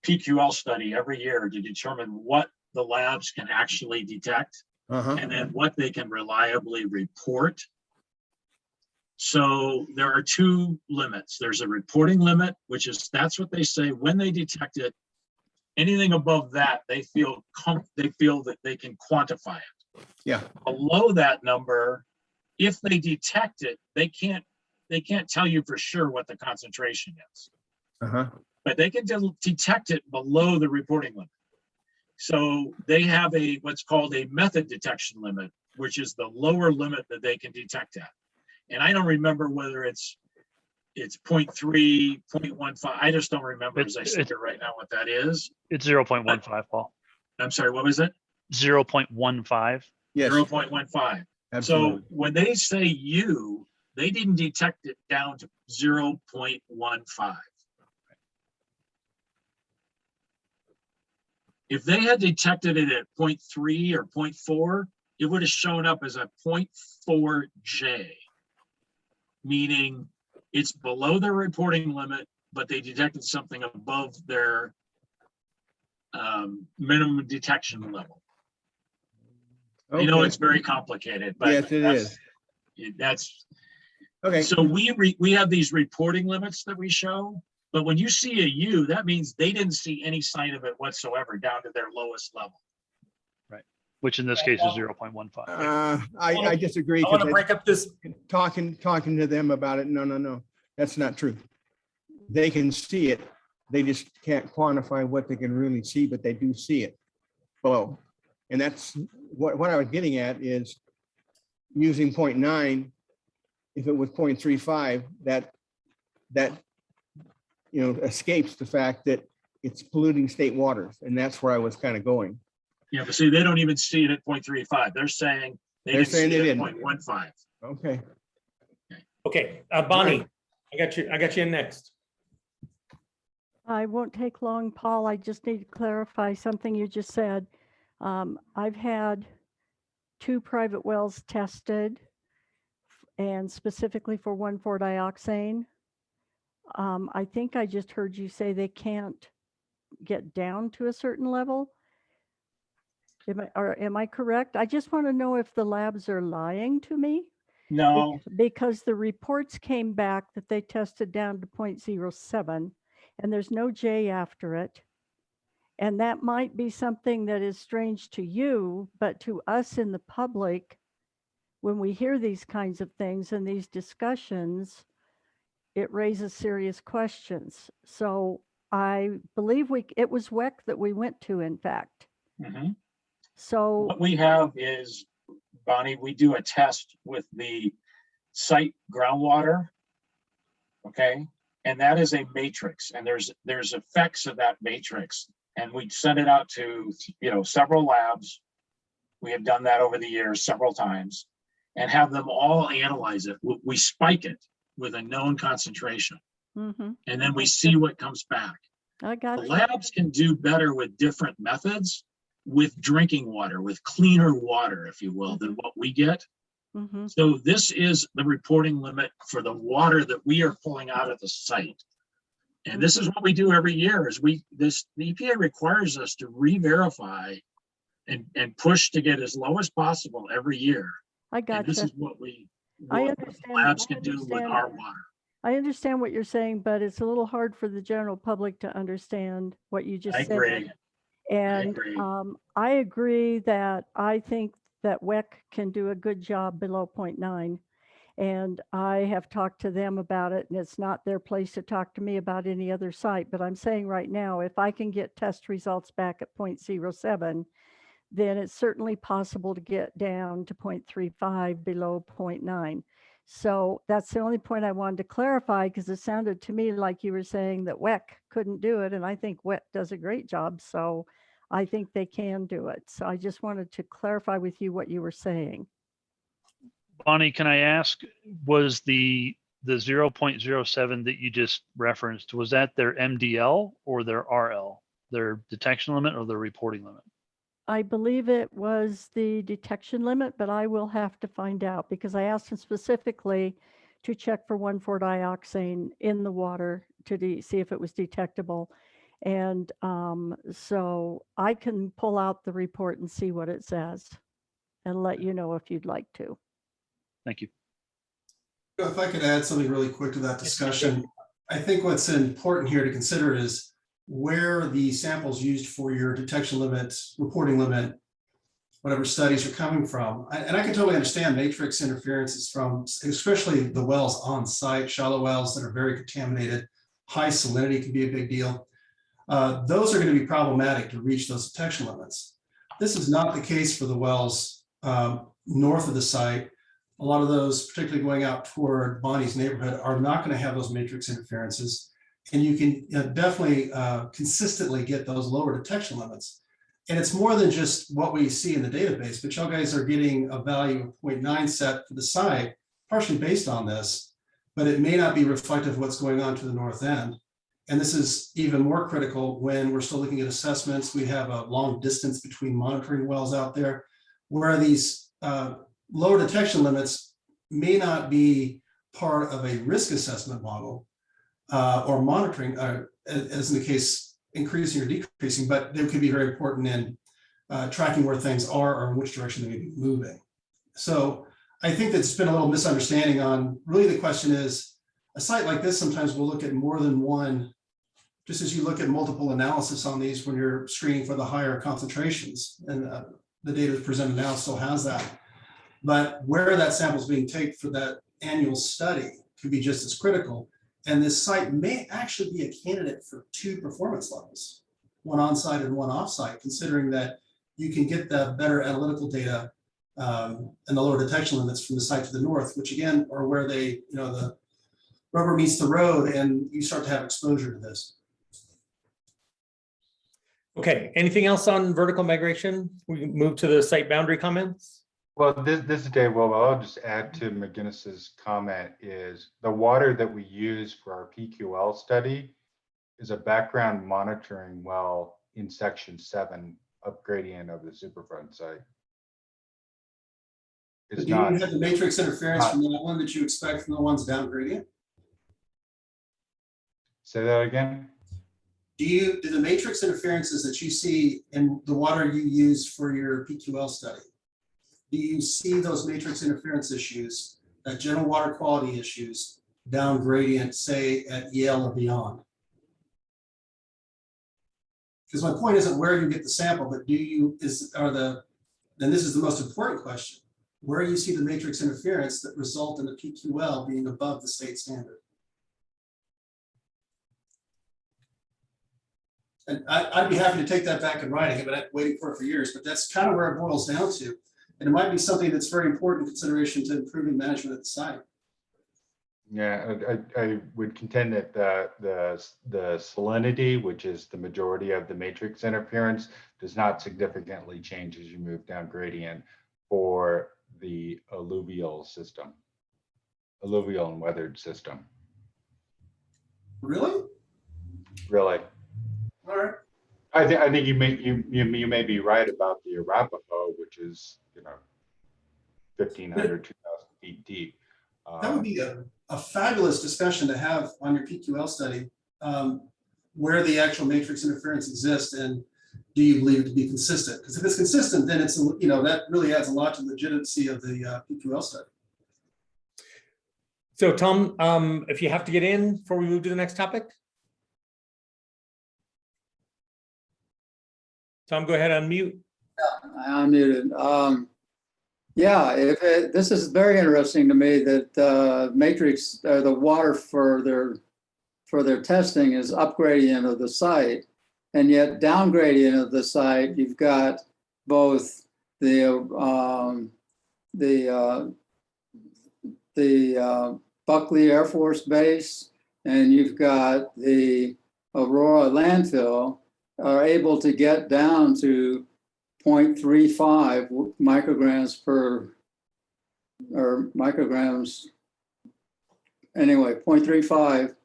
PQL study every year to determine what the labs can actually detect and then what they can reliably report. So there are two limits. There's a reporting limit, which is, that's what they say when they detect it. Anything above that, they feel that they can quantify it. Yeah. Below that number, if they detect it, they can't tell you for sure what the concentration is. But they can detect it below the reporting limit. So they have what's called a method detection limit, which is the lower limit that they can detect at. And I don't remember whether it's 0.3, 0.15. I just don't remember as I sit here right now what that is. It's 0.15, Paul. I'm sorry, what was it? 0.15. Yes. 0.15. Absolutely. So when they say U, they didn't detect it down to 0.15. If they had detected it at 0.3 or 0.4, it would have shown up as a 0.4J, meaning it's below their reporting limit, but they detected something above their minimum detection level. I know it's very complicated, but yes, it is. That's okay. So we have these reporting limits that we show, but when you see a U, that means they didn't see any sign of it whatsoever down to their lowest level. Right. Which in this case is 0.15. I disagree. I want to break up this. Talking to them about it. No, that's not true. They can see it. They just can't quantify what they can really see, but they do see it below. And that's what I was getting at is using 0.9. If it was 0.35, that escapes the fact that it's polluting state waters. And that's where I was kind of going. Yeah, but see, they don't even see it at 0.35. They're saying they They're didn't saying see they it at didn't. 0.15. Okay. Okay, Bonnie, I got you in next. I won't take long, Paul. I just need to clarify something you just said. I've had 2 private wells tested and specifically for 1,4-dioxane. I think I just heard you say they can't get down to a certain level. Am I correct? I just want to know if the labs are lying to me. No, Because the reports came back that they tested down to 0.07 and there's no J after it. And that might be something that is strange to you, but to us in the public, when we hear these kinds of things and these discussions, it raises serious questions. So I believe it was WEC that we went to, in fact. mhm. So What we have is, Bonnie, we do a test with the site groundwater. Okay, and that is a matrix, and there's effects of that matrix, and we send it out to several labs. We have done that over the years several times, and have them all analyze it. We spike it with a known concentration, and then we see what comes back. I got The you. labs can do better with different methods, with drinking water, with cleaner water, if you will, than what we get. So this is the reporting limit for the water that we are pulling out of the site. And this is what we do every year is the EPA requires us to re-verify and push to get as low as possible every year. I got And this you. is what the understand- labs I can do with understand- our water. I understand what you're saying, but it's a little hard for the general public to understand what you just I said. agree. And agree. I agree that I think that WEC can do a good job below 0.9. And I have talked to them about it, and it's not their place to talk to me about any other site. But I'm saying right now, if I can get test results back at 0.07, then it's certainly possible to get down to 0.35 below 0.9. So that's the only point I wanted to clarify, because it sounded to me like you were saying that WEC couldn't do it. And I think WEC does a great job. So I think they can do it. So I just wanted to clarify with you what you were saying. Bonnie, can I ask, was the 0.07 that you just referenced, was that their MDL or their RL, their detection limit or their reporting limit? I believe it was the detection limit, but I will have to find out because I asked him specifically to check for 1,4-dioxane in the water to see if it was detectable. And so I can pull out the report and see what it says and let you know if you'd like to. Thank you. If I could add something really quick to that discussion, I think what's important here to consider is where the samples used for your detection limit, reporting limit, whatever studies are coming from. And I can totally understand matrix interferences from, especially the wells on site, shallow wells that are very contaminated. High salinity can be a big deal. Those are going to be problematic to reach those detection limits. This is not the case for the wells north of the site. A lot of those, particularly going out toward Bonnie's neighborhood, are not going to have those matrix interferences. And you can definitely consistently get those lower detection limits. And it's more than just what we see in the database, but y'all guys are getting a value of 0.9 set for the site, partially based on this, but it may not be reflective of what's going on to the north end. And this is even more critical when we're still looking at assessments. We have a long distance between monitoring wells out there, where these lower detection limits may not be part of a risk assessment model or monitoring, as in the case, increasing or decreasing, but they could be very important in tracking where things are or in which direction they may be moving. So I think that's been a little misunderstanding on, really the question is, a site like this, sometimes we'll look at more than one, just as you look at multiple analysis on these when you're screening for the higher concentrations, and the data that's presented now still has that. But where that sample is being taken for that annual study could be just as critical. And this site may actually be a candidate for 2 performance levels, one on-site and one off-site, considering that you can get the better analytical data and the lower detection limits from the site to the north, which again are where they, the rubber meets the road and you start to have exposure to this. Okay, anything else on vertical migration? We can move to the site boundary comments. Well, this is Dave. Well, I'll just add to McGinnis's comment is the water that we use for our PQL study is a background monitoring well in section 7 up gradient of the Superfront site. It's Do you not have the matrix interference from that one that you expect from the ones down gradient? Say that again. Do the matrix interferences that you see in the water you use for your PQL study, do you see those matrix interference issues, general water quality issues down gradient, say at Yale or beyond? Because my point isn't where you get the sample, but then this is the most important question, where you see the matrix interference that result in the PQL being above the state standard. And I'd be happy to take that back in writing. I've been waiting for it for years, but that's kind of where it boils down to. And it might be something that's very important consideration to improving management at the site. Yeah, I would contend that the salinity, which is the majority of the matrix interference, does not significantly change as you move down gradient for the alluvial and weathered system. Really? Really. All right. I think you may be right about the Arapahoe, which is 1,500, 2,000 feet deep. That would be a fabulous discussion to have on your PQL study, where the actual matrix interference exists, and do you believe it to be consistent? Because if it's consistent, then it's that really adds a lot to the legitimacy of the PQL study. So Tom, if you have to get in before we move to the next topic. Tom, go ahead, unmute. Yeah, I unmuted. Yeah, this is very interesting to me that matrix, the water for their testing is up gradient of the site, and yet down gradient of the site, you've got both the Buckley Air Force Base and you've got the Aurora landfill are able to get down to 0.35 micrograms per, or micrograms, anyway, 0.35.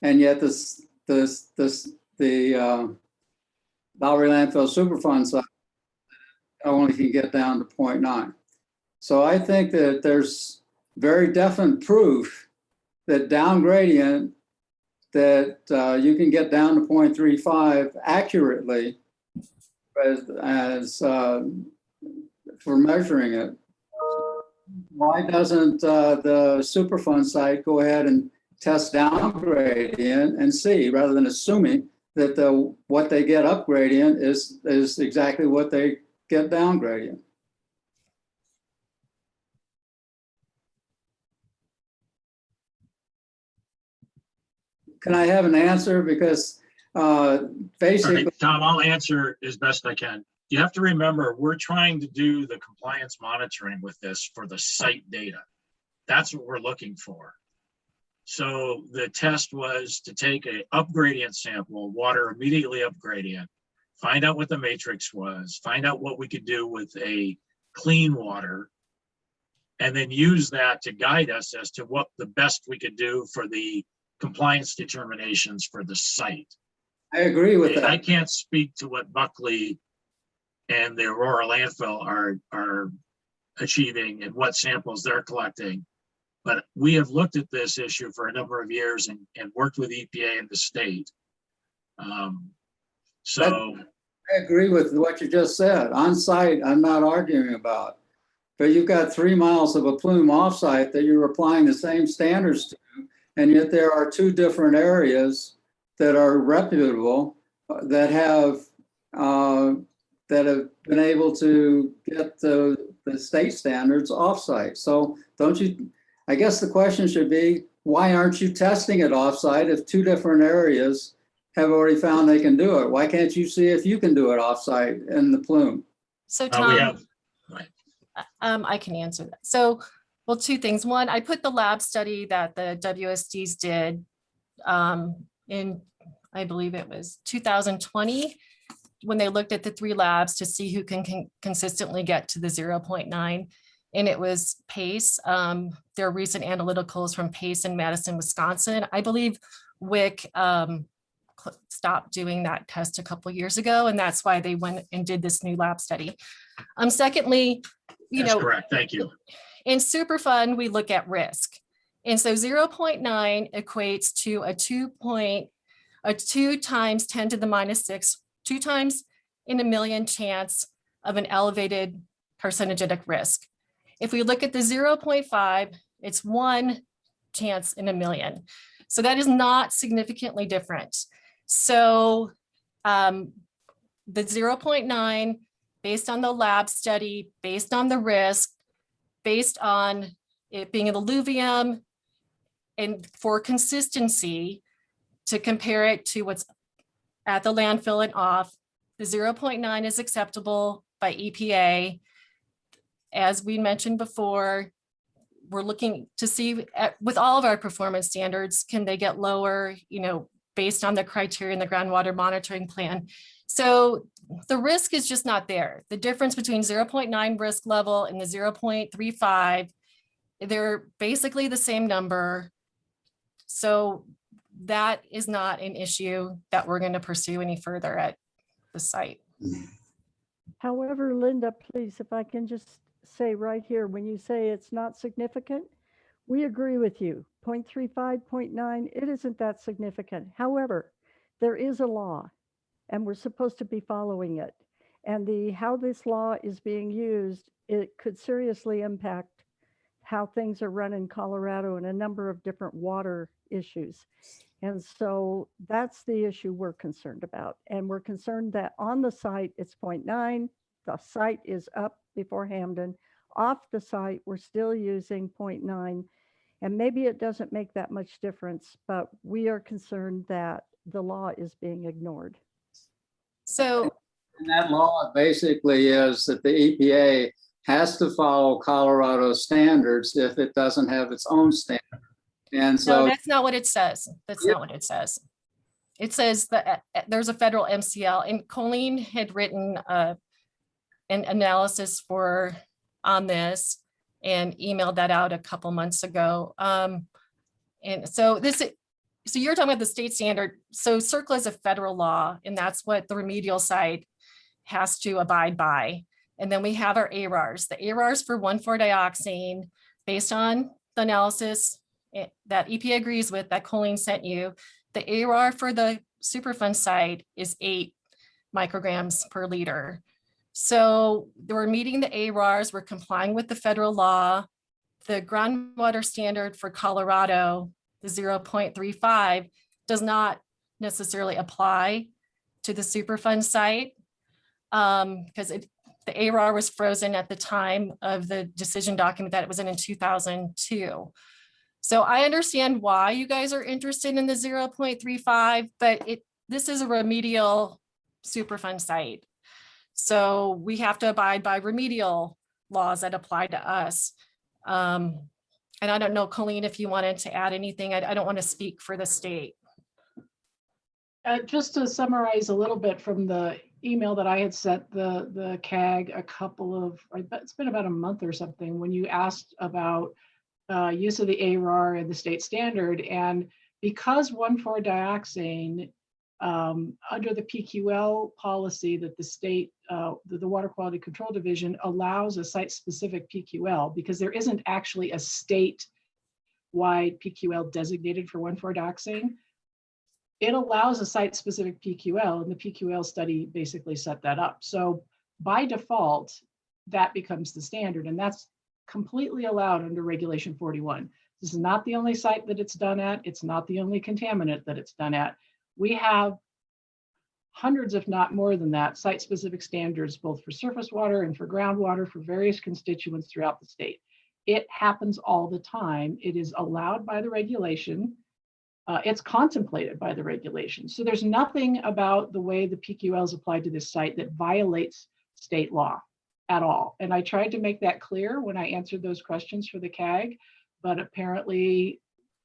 And yet the Lowry landfill Superfund site only can get down to 0.9. So I think that there's very definite proof that down gradient that you can get down to 0.35 accurately as for measuring it. Why doesn't the Superfund site go ahead and test down gradient and see, rather than assuming that what they get up gradient is exactly what they get down gradient? Can I have an answer? Because basically, right, Tom, I'll answer as best I can. You have to remember, we're trying to do the compliance monitoring with this for the site data. That's what we're looking for. So the test was to take a up gradient sample, water immediately up gradient, find out what the matrix was, find out what we could do with a clean water, and then use that to guide us as to what the best we could do for the compliance determinations for the site. I agree with that. I can't speak to what Buckley and the Aurora landfill are achieving and what samples they're collecting. But we have looked at this issue for a number of years and worked with EPA and the state. So I agree with what you just said. On site, I'm not arguing about. But you've got 3 miles of a plume offsite that you're applying the same standards to, and yet there are 2 different areas that are reputable that have been able to get the state standards offsite. So don't you? I guess the question should be, why aren't you testing it offsite if 2 different areas have already found they can do it? Why can't you see if you can do it offsite in the plume? So Tom, we have, right. I can answer that. So Well, two things. One, I put the lab study that the WSDs did in, I believe it was 2020, when they looked at the 3 labs to see who can consistently get to the 0.9. And it was PACE. Their recent analyticals from PACE in Madison, Wisconsin. I believe WIC stopped doing that test a couple of years ago, and that's why they went and did this new lab study. Secondly, That's correct. Thank you. in Superfund, we look at risk. And so 0.9 equates to a 2 times 10 to the minus 6, 2 times in a million chance of an elevated carcinogenic risk. If we look at the 0.5, it's 1 chance in a million. So that is not significantly different. So the 0.9, based on the lab study, based on the risk, based on it being an alluvium, and for consistency, to compare it to what's at the landfill and off, the 0.9 is acceptable by EPA. As we mentioned before, we're looking to see with all of our performance standards, can they get lower, based on the criteria in the groundwater monitoring plan. So the risk is just not there. The difference between 0.9 risk level and the 0.35, they're basically the same number. So that is not an issue that we're going to pursue any further at the site. However, Linda, please, if I can just say right here, when you say it's not significant, we agree with you. 0.35, 0.9, it isn't that significant. However, there is a law and we're supposed to be following it. And how this law is being used, it could seriously impact how things are run in Colorado and a number of different water issues. And so that's the issue we're concerned about. And we're concerned that on the site, it's 0.9. The site is up before Hamden. Off the site, we're still using 0.9. And maybe it doesn't make that much difference, but we are concerned that the law is being ignored. So And that law basically is that the EPA has to follow Colorado standards if it doesn't have its own standard. And so no, that's not what it says. That's not what it says. It says that there's a federal MCL, and Colleen had written an analysis on this and emailed that out a couple months ago. And so you're talking about the state standard. So CERCLA is a federal law, and that's what the remedial site has to abide by. And then we have our ARARs. The ARARs for 1,4-dioxane, based on the analysis that EPA agrees with that Colleen sent you, the ARAR for the Superfund site is 8 micrograms per liter. So we're meeting the ARARs, we're complying with the federal law. The groundwater standard for Colorado, the 0.35, does not necessarily apply to the Superfund site because the ARAR was frozen at the time of the decision document that it was in 2002. So I understand why you guys are interested in the 0.35, but this is a remedial Superfund site. So we have to abide by remedial laws that apply to us. And I don't know, Colleen, if you wanted to add anything. I don't want to speak for the state. Just to summarize a little bit from the email that I had sent the CAG it's been about a month or something, when you asked about use of the ARAR and the state standard. And because 1,4-dioxane under the PQL policy that the state, the Water Quality Control Division allows a site-specific PQL, because there isn't actually a state-wide PQL designated for 1,4-dioxane. It allows a site-specific PQL, and the PQL study basically set that up. So by default, that becomes the standard, and that's completely allowed under Regulation 41. This is not the only site that it's done at. It's not the only contaminant that it's done at. We have hundreds, if not more than that, site-specific standards, both for surface water and for groundwater for various constituents throughout the state. It happens all the time. It is allowed by the regulation. It's contemplated by the regulation. So there's nothing about the way the PQL is applied to this site that violates state law. at all. And I tried to make that clear when I answered those questions for the CAG, but apparently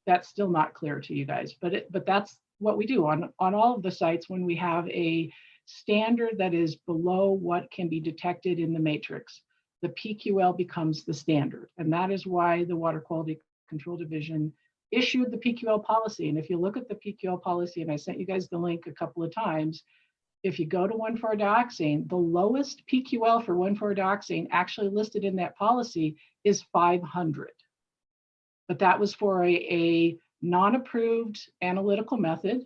that's still not clear to you guys. But that's what we do on all of the sites when we have a standard that is below what can be detected in the matrix. The PQL becomes the standard. And that is why the Water Quality Control Division issued the PQL policy. And if you look at the PQL policy, and I sent you guys the link a couple of times, if you go to 1,4-dioxane, the lowest PQL for 1,4-dioxane actually listed in that policy is 500. But that was for a non-approved analytical method.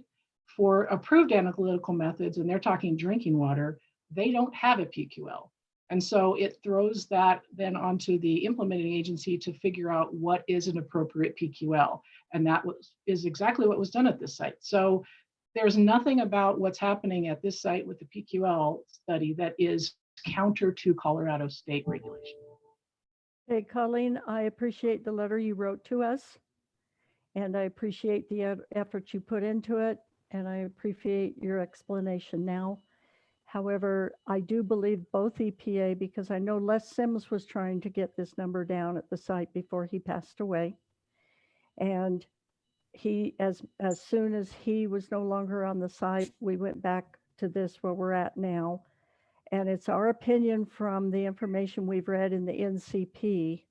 For approved analytical methods, and they're talking drinking water, they don't have a PQL. And so it throws that then onto the implementing agency to figure out what is an appropriate PQL. And that is exactly what was done at this site. So there's nothing about what's happening at this site with the PQL study that is counter to Colorado state regulation. Hey, Colleen, I appreciate the letter you wrote to us. And I appreciate the effort you put into it. And I appreciate your explanation now. However, I do believe both EPA, because I know Les Sims was trying to get this number down at the site before he passed away. And he, as soon as he was no longer on the site, we went back to this where we're at now. And it's our opinion from the information we've read in the NCP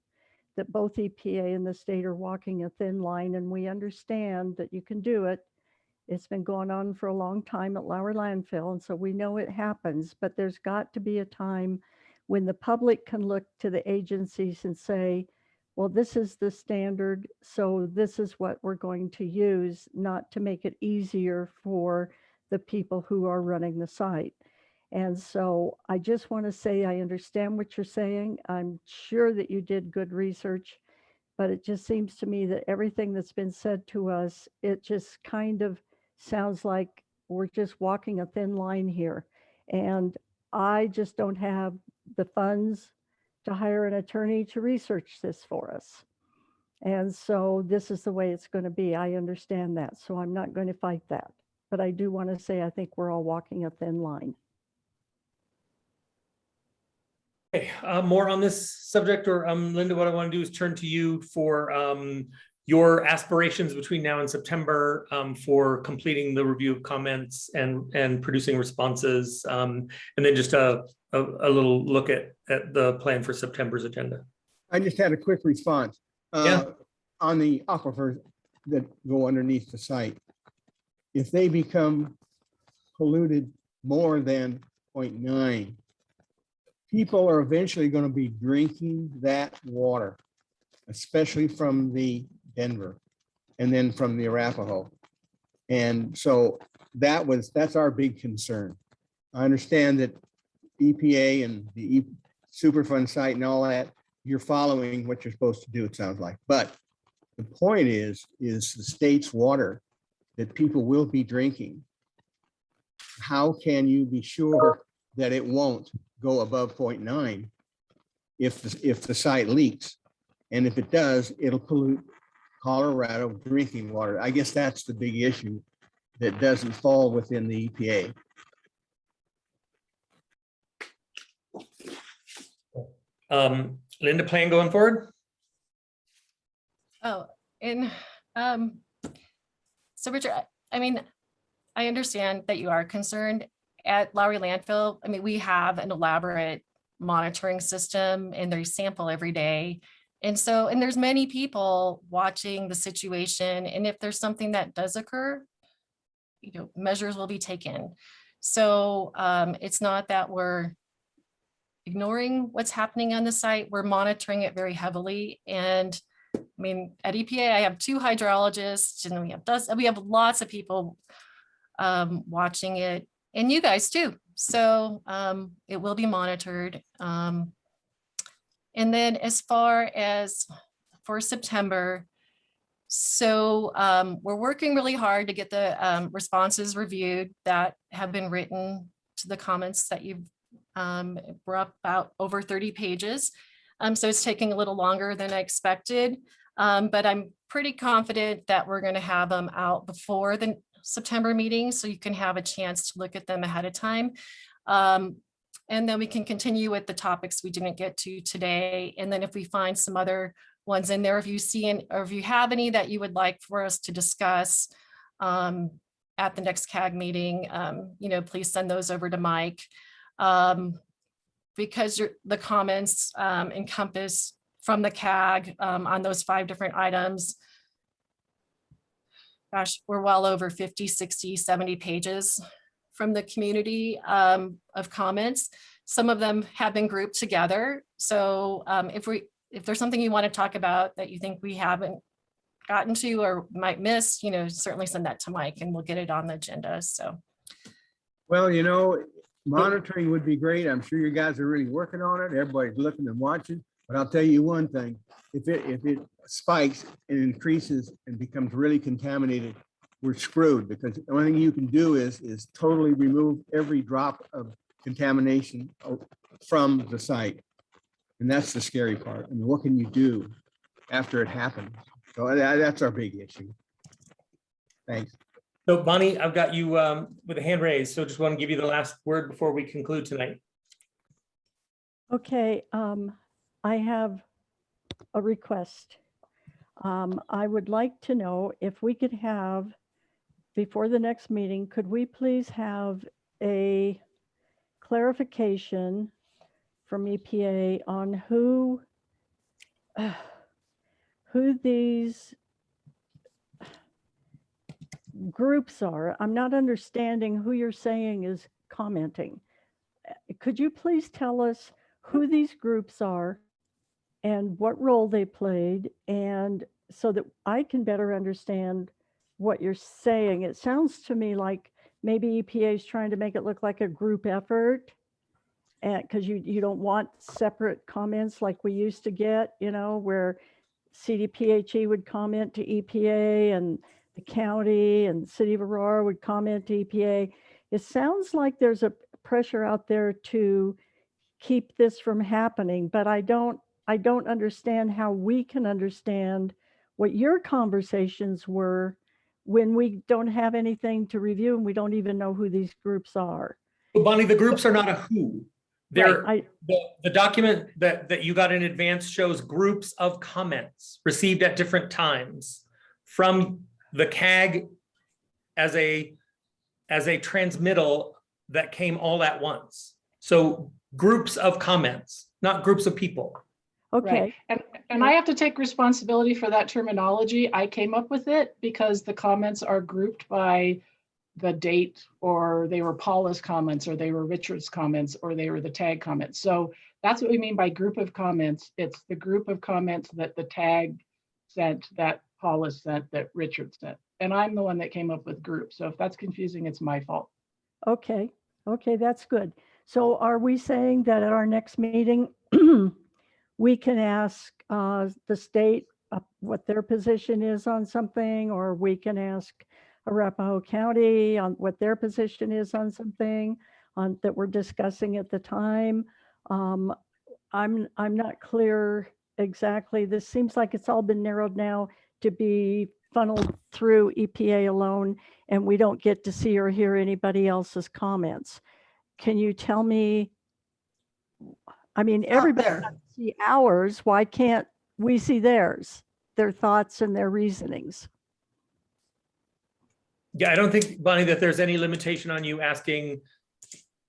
that both EPA and the state are walking a thin line, and we understand that you can do it. It's been going on for a long time at Lowry Landfill, and so we know it happens, but there's got to be a time when the public can look to the agencies and say, well, this is the standard, so this is what we're going to use, not to make it easier for the people who are running the site. And so I just want to say, I understand what you're saying. I'm sure that you did good research, but it just seems to me that everything that's been said to us, it just kind of sounds like we're just walking a thin line here. And I just don't have the funds to hire an attorney to research this for us. And so this is the way it's going to be. I understand that. So I'm not going to fight that. But I do want to say, I think we're all walking a thin line. Okay, more on this subject, or Linda, what I want to do is turn to you for your aspirations between now and September for completing the review of comments and producing responses, and then just a little look at the plan for September's agenda. I just had a quick response. Yeah. On the aquifers that go underneath the site. If they become polluted more than 0.9, people are eventually going to be drinking that water, especially from the Denver and then from the Arapahoe. And so that's our big concern. I understand that EPA and the Superfund site and all that, you're following what you're supposed to do, it sounds like. But the point is the state's water that people will be drinking. How can you be sure that it won't go above 0.9 if the site leaks? And if it does, it'll pollute Colorado drinking water. I guess that's the big issue that doesn't fall within the EPA. Linda, plan going forward? Oh, and so Richard, I mean, I understand that you are concerned. At Lowry Landfill, I mean, we have an elaborate monitoring system and they sample every day. And so, and there's many people watching the situation. And if there's something that does occur, you know, measures will be taken. So it's not that we're ignoring what's happening on the site. We're monitoring it very heavily. And I mean, at EPA, I have 2 hydrologists and we have lots of people watching it, and you guys too. So it will be monitored. And then as far as for September, so we're working really hard to get the responses reviewed that have been written to the comments that you've brought about over 30 pages. So it's taking a little longer than I expected, but I'm pretty confident that we're going to have them out before the September meeting, so you can have a chance to look at them ahead of time. And then we can continue with the topics we didn't get to today. And then if we find some other ones in there, if you see or if you have any that you would like for us to discuss at the next CAG meeting, please send those over to Mike. Because the comments encompass from the CAG on those 5 different items. Gosh, we're well over 50, 60, 70 pages from the community of comments. Some of them have been grouped together. So if there's something you want to talk about that you think we haven't gotten to or might miss, certainly send that to Mike and we'll get it on the agenda. So. Well, monitoring would be great. I'm sure you guys are really working on it. Everybody's looking and watching. But I'll tell you one thing, if it spikes and increases and becomes really contaminated, we're screwed, because the only thing you can do is totally remove every drop of contamination from the site. And that's the scary part. I mean, what can you do after it happens? So that's our big issue. Thanks. So Bonnie, I've got you with a hand raised, so just want to give you the last word before we conclude tonight. Okay, I have a request. I would like to know if we could have, before the next meeting, could we please have a clarification from EPA on who these groups are? I'm not understanding who you're saying is commenting. Could you please tell us who these groups are and what role they played, and so that I can better understand what you're saying? It sounds to me like maybe EPA is trying to make it look like a group effort, and because you don't want separate comments like we used to get, where CDPHE would comment to EPA and the county and City of Aurora would comment to EPA. It sounds like there's a pressure out there to keep this from happening, but I don't understand how we can understand what your conversations were when we don't have anything to review and we don't even know who these groups are. Well, Bonnie, the groups are not a who. They're Right. the document that you got in advance shows groups of comments received at different times from the CAG as a transmittal that came all at once. So groups of comments, not groups of people. Okay. Right. And I have to take responsibility for that terminology. I came up with it because the comments are grouped by the date, or they were Paula's comments, or they were Richard's comments, or they were the tag comments. So that's what we mean by group of comments. It's the group of comments that the tag sent, that Paula sent, that Richard sent. And I'm the one that came up with groups. So if that's confusing, it's my fault. Okay, that's good. So are we saying that at our next meeting, we can ask the state what their position is on something, or we can ask Arapahoe County on what their position is on something that we're discussing at the time? I'm not clear exactly. This seems like it's all been narrowed now to be funneled through EPA alone, and we don't get to see or hear anybody else's comments. Can you tell me? I mean, everybody got to see ours. Why can't we see theirs, their thoughts and their reasonings? Yeah, I don't think, Bonnie, that there's any limitation on you asking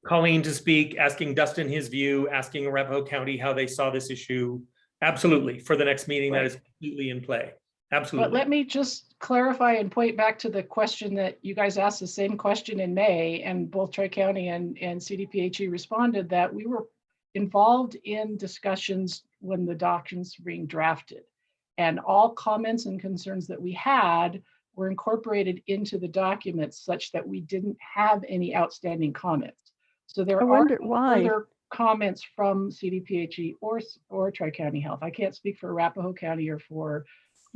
Colleen to speak, asking Dustin his view, asking Arapahoe County how they saw this issue. Absolutely, for the next meeting, that is completely in play. Absolutely. But let me just clarify and point back to the question that you guys asked the same question in May, and both Tri-County and CDPHE responded that we were involved in discussions when the documents were being drafted. And all comments and concerns that we had were incorporated into the documents such that we didn't have any outstanding comments. So there are further comments from CDPHE or Tri-County Health. I can't speak for Arapahoe County or for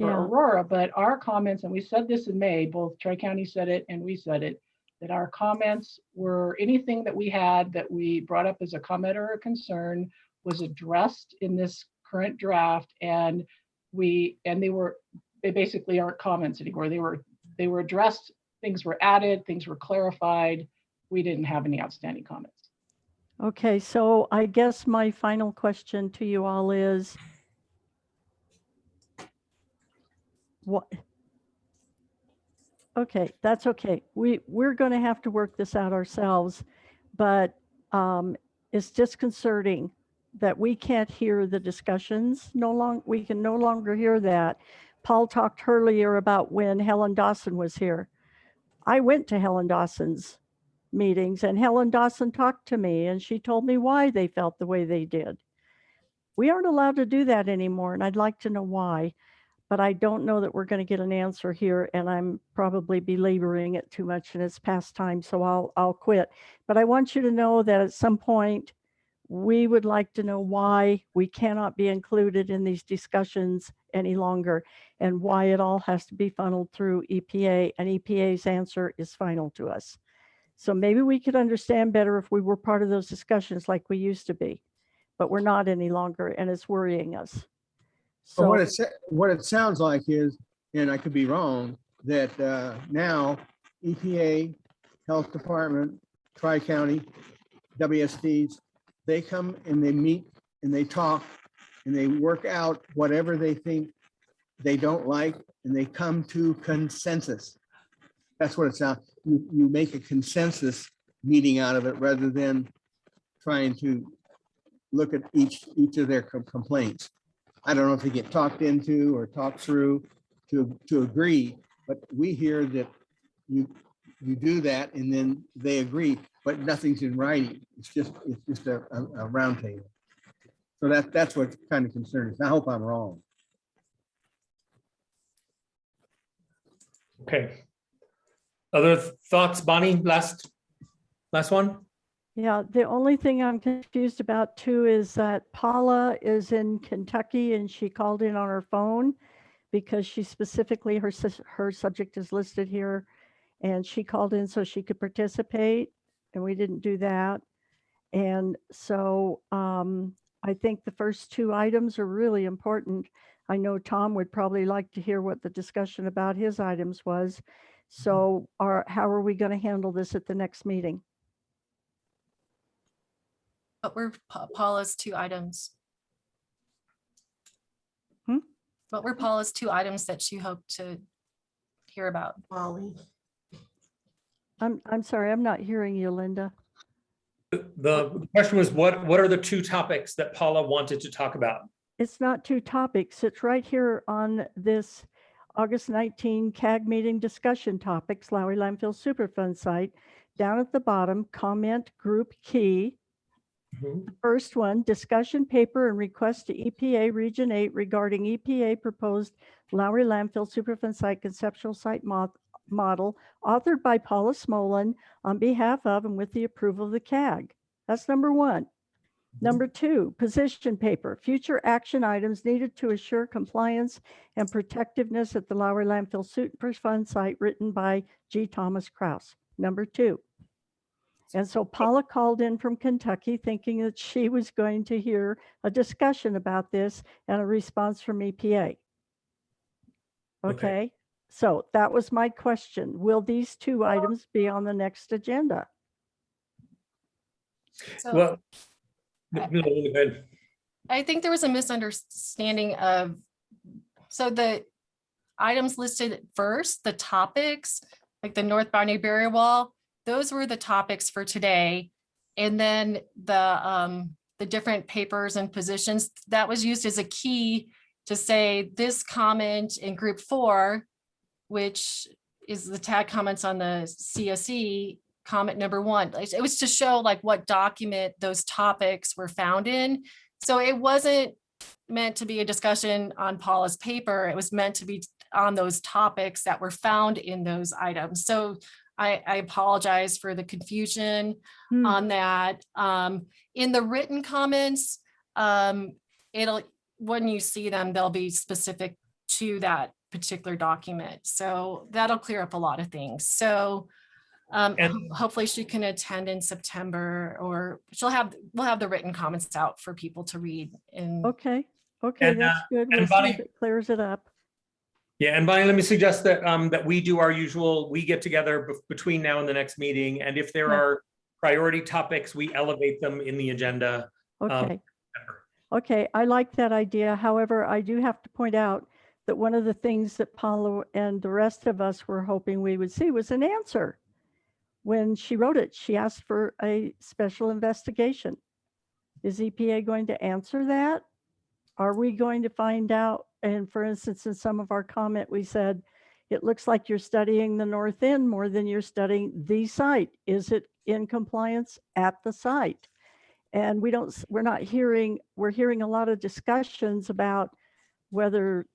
Aurora, but our comments, and we said this in May, both Tri-County said it and we said it, that our comments were anything that we had that we brought up as a comment or a concern was addressed in this current draft, and they basically aren't comments anymore. They were addressed, things were added, things were clarified. We didn't have any outstanding comments. Okay, so I guess my final question to you all is, what? Okay, that's okay. We're going to have to work this out ourselves, but it's disconcerting that we can't hear the discussions. We can no longer hear that. Paul talked earlier about when Helen Dawson was here. I went to Helen Dawson's meetings and Helen Dawson talked to me and she told me why they felt the way they did. We aren't allowed to do that anymore, and I'd like to know why, but I don't know that we're going to get an answer here, and I'm probably belaboring it too much and it's past time, so I'll quit. But I want you to know that at some point, we would like to know why we cannot be included in these discussions any longer and why it all has to be funneled through EPA, and EPA's answer is final to us. So maybe we could understand better if we were part of those discussions like we used to be, but we're not any longer, and it's worrying us. So So what it sounds like is, and I could be wrong, that now EPA, Health Department, Tri-County, WSDs, they come and they meet and they talk and they work out whatever they think they don't like, and they come to consensus. That's what it sounds. You make a consensus meeting out of it rather than trying to look at each of their complaints. I don't know if they get talked into or talked through to agree, but we hear that you do that and then they agree, but nothing's in writing. It's just a round table. So that's what kind of concerns. I hope I'm wrong. Okay. Other thoughts, Bonnie? Last one? yeah, the only thing I'm confused about too is that Paula is in Kentucky and she called in on her phone because she specifically, her subject is listed here, and she called in so she could participate, and we didn't do that. And so I think the first two items are really important. I know Tom would probably like to hear what the discussion about his items was. So how are we going to handle this at the next meeting? What were Paula's two items? What were Paula's two items that she hoped to hear about? Molly. I'm sorry, I'm not hearing you, Linda. The question was, what are the two topics that Paula wanted to talk about? It's not two topics. It's right here on this August 19 CAG meeting discussion topics, Lowry Landfill Superfund site. Down at the bottom, comment group key. The first one, discussion paper and request to EPA Region 8 regarding EPA proposed Lowry Landfill Superfund site conceptual site model, authored by Paula Smolin on behalf of and with the approval of the CAG. That's number one. Number two, position paper, future action items needed to assure compliance and protectiveness at the Lowry Landfill Superfund site, written by G. Thomas Kraus. Number two. And so Paula called in from Kentucky thinking that she was going to hear a discussion about this and a response from EPA. Okay. So that was my question. Will these two items be on the next agenda? So Well, go ahead. I think there was a misunderstanding of, so the items listed first, the topics, like the north boundary barrier wall, those were the topics for today. And then the different papers and positions, that was used as a key to say this comment in group 4, which is the tag comments on the CSE, comment number 1. It was to show like what document those topics were found in. So it wasn't meant to be a discussion on Paula's paper. It was meant to be on those topics that were found in those items. So I apologize for the confusion on that. In the written comments, when you see them, they'll be specific to that particular document. So that'll clear up a lot of things. So hopefully she can attend in September, or we'll have the written comments out for people to read. Okay, And, that's good. We'll see Bonnie, if it clears it up. Yeah, and Bonnie, let me suggest that that we do our usual, we get together between now and the next meeting. And if there are priority topics, we elevate them in the agenda. Okay. Okay, I like that idea. However, I do have to point out that one of the things that Paula and the rest of us were hoping we would see was an answer. When she wrote it, she asked for a special investigation. Is EPA going to answer that? Are we going to find out? And for instance, in some of our comment, we said, it looks like you're studying the north end more than you're studying the site. Is it in compliance at the site? And we're hearing a lot of discussions about whether,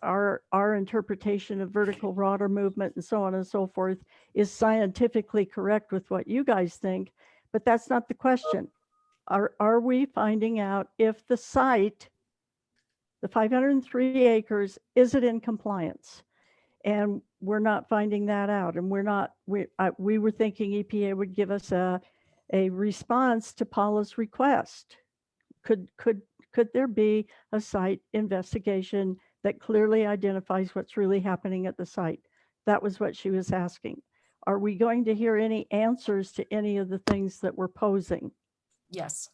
our interpretation of vertical water movement and so on and so forth is scientifically correct with what you guys think, but that's not the question. Are we finding out if the site, the 503 acres, is it in compliance? And we're not finding that out. And we were thinking EPA would give us a response to Paula's request. Could there be a site investigation that clearly identifies what's really happening at the site? That was what she was asking. Are we going to hear any answers to any of the things that we're posing? Yes.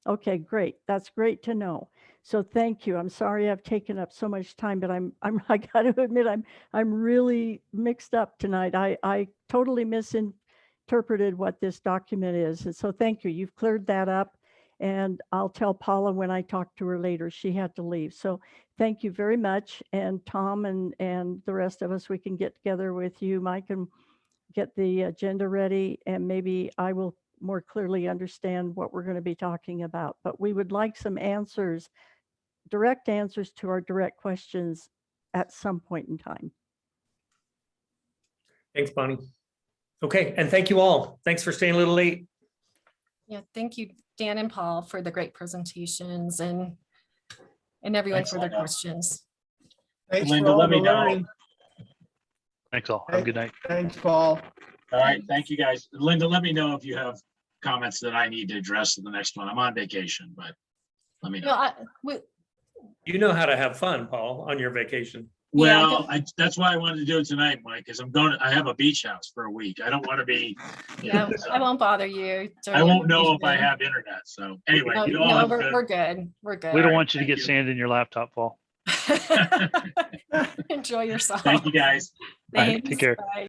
Okay, great. That's great to know. So thank you. I'm sorry I've taken up so much time, but I got to admit, I'm really mixed up tonight. I totally misinterpreted what this document is. And so thank you. You've cleared that up. And I'll tell Paula when I talk to her later. She had to leave. So thank you very much. And Tom and the rest of us, we can get together with you, Mike, and get the agenda ready. And maybe I will more clearly understand what we're going to be talking about. But we would like some answers, direct answers to our direct questions at some point in time. Thanks, Bonnie. Okay, and thank you all. Thanks for staying a little late. Yeah, thank you, Dan and Paul, for the great presentations and everyone Thanks, for their Linda. questions. Thanks for Linda, all let the me know. learning. Thanks all. Have a good night. Thanks, Paul. All right, thank you, guys. Linda, let me know if you have comments that I need to address in the next one. I'm on vacation, but let me know. You know how to have fun, Paul, on your vacation. Well, that's why I wanted to do it tonight, Mike, because I have a beach house for a week. I don't want to be. Yeah, I won't bother you. I won't know if I have internet. So anyway, No, you all have we're good. We're good. We don't want you to get sand in your laptop, Paul. Enjoy yourself. Thank you, guys. All right, Thanks. take care. Bye.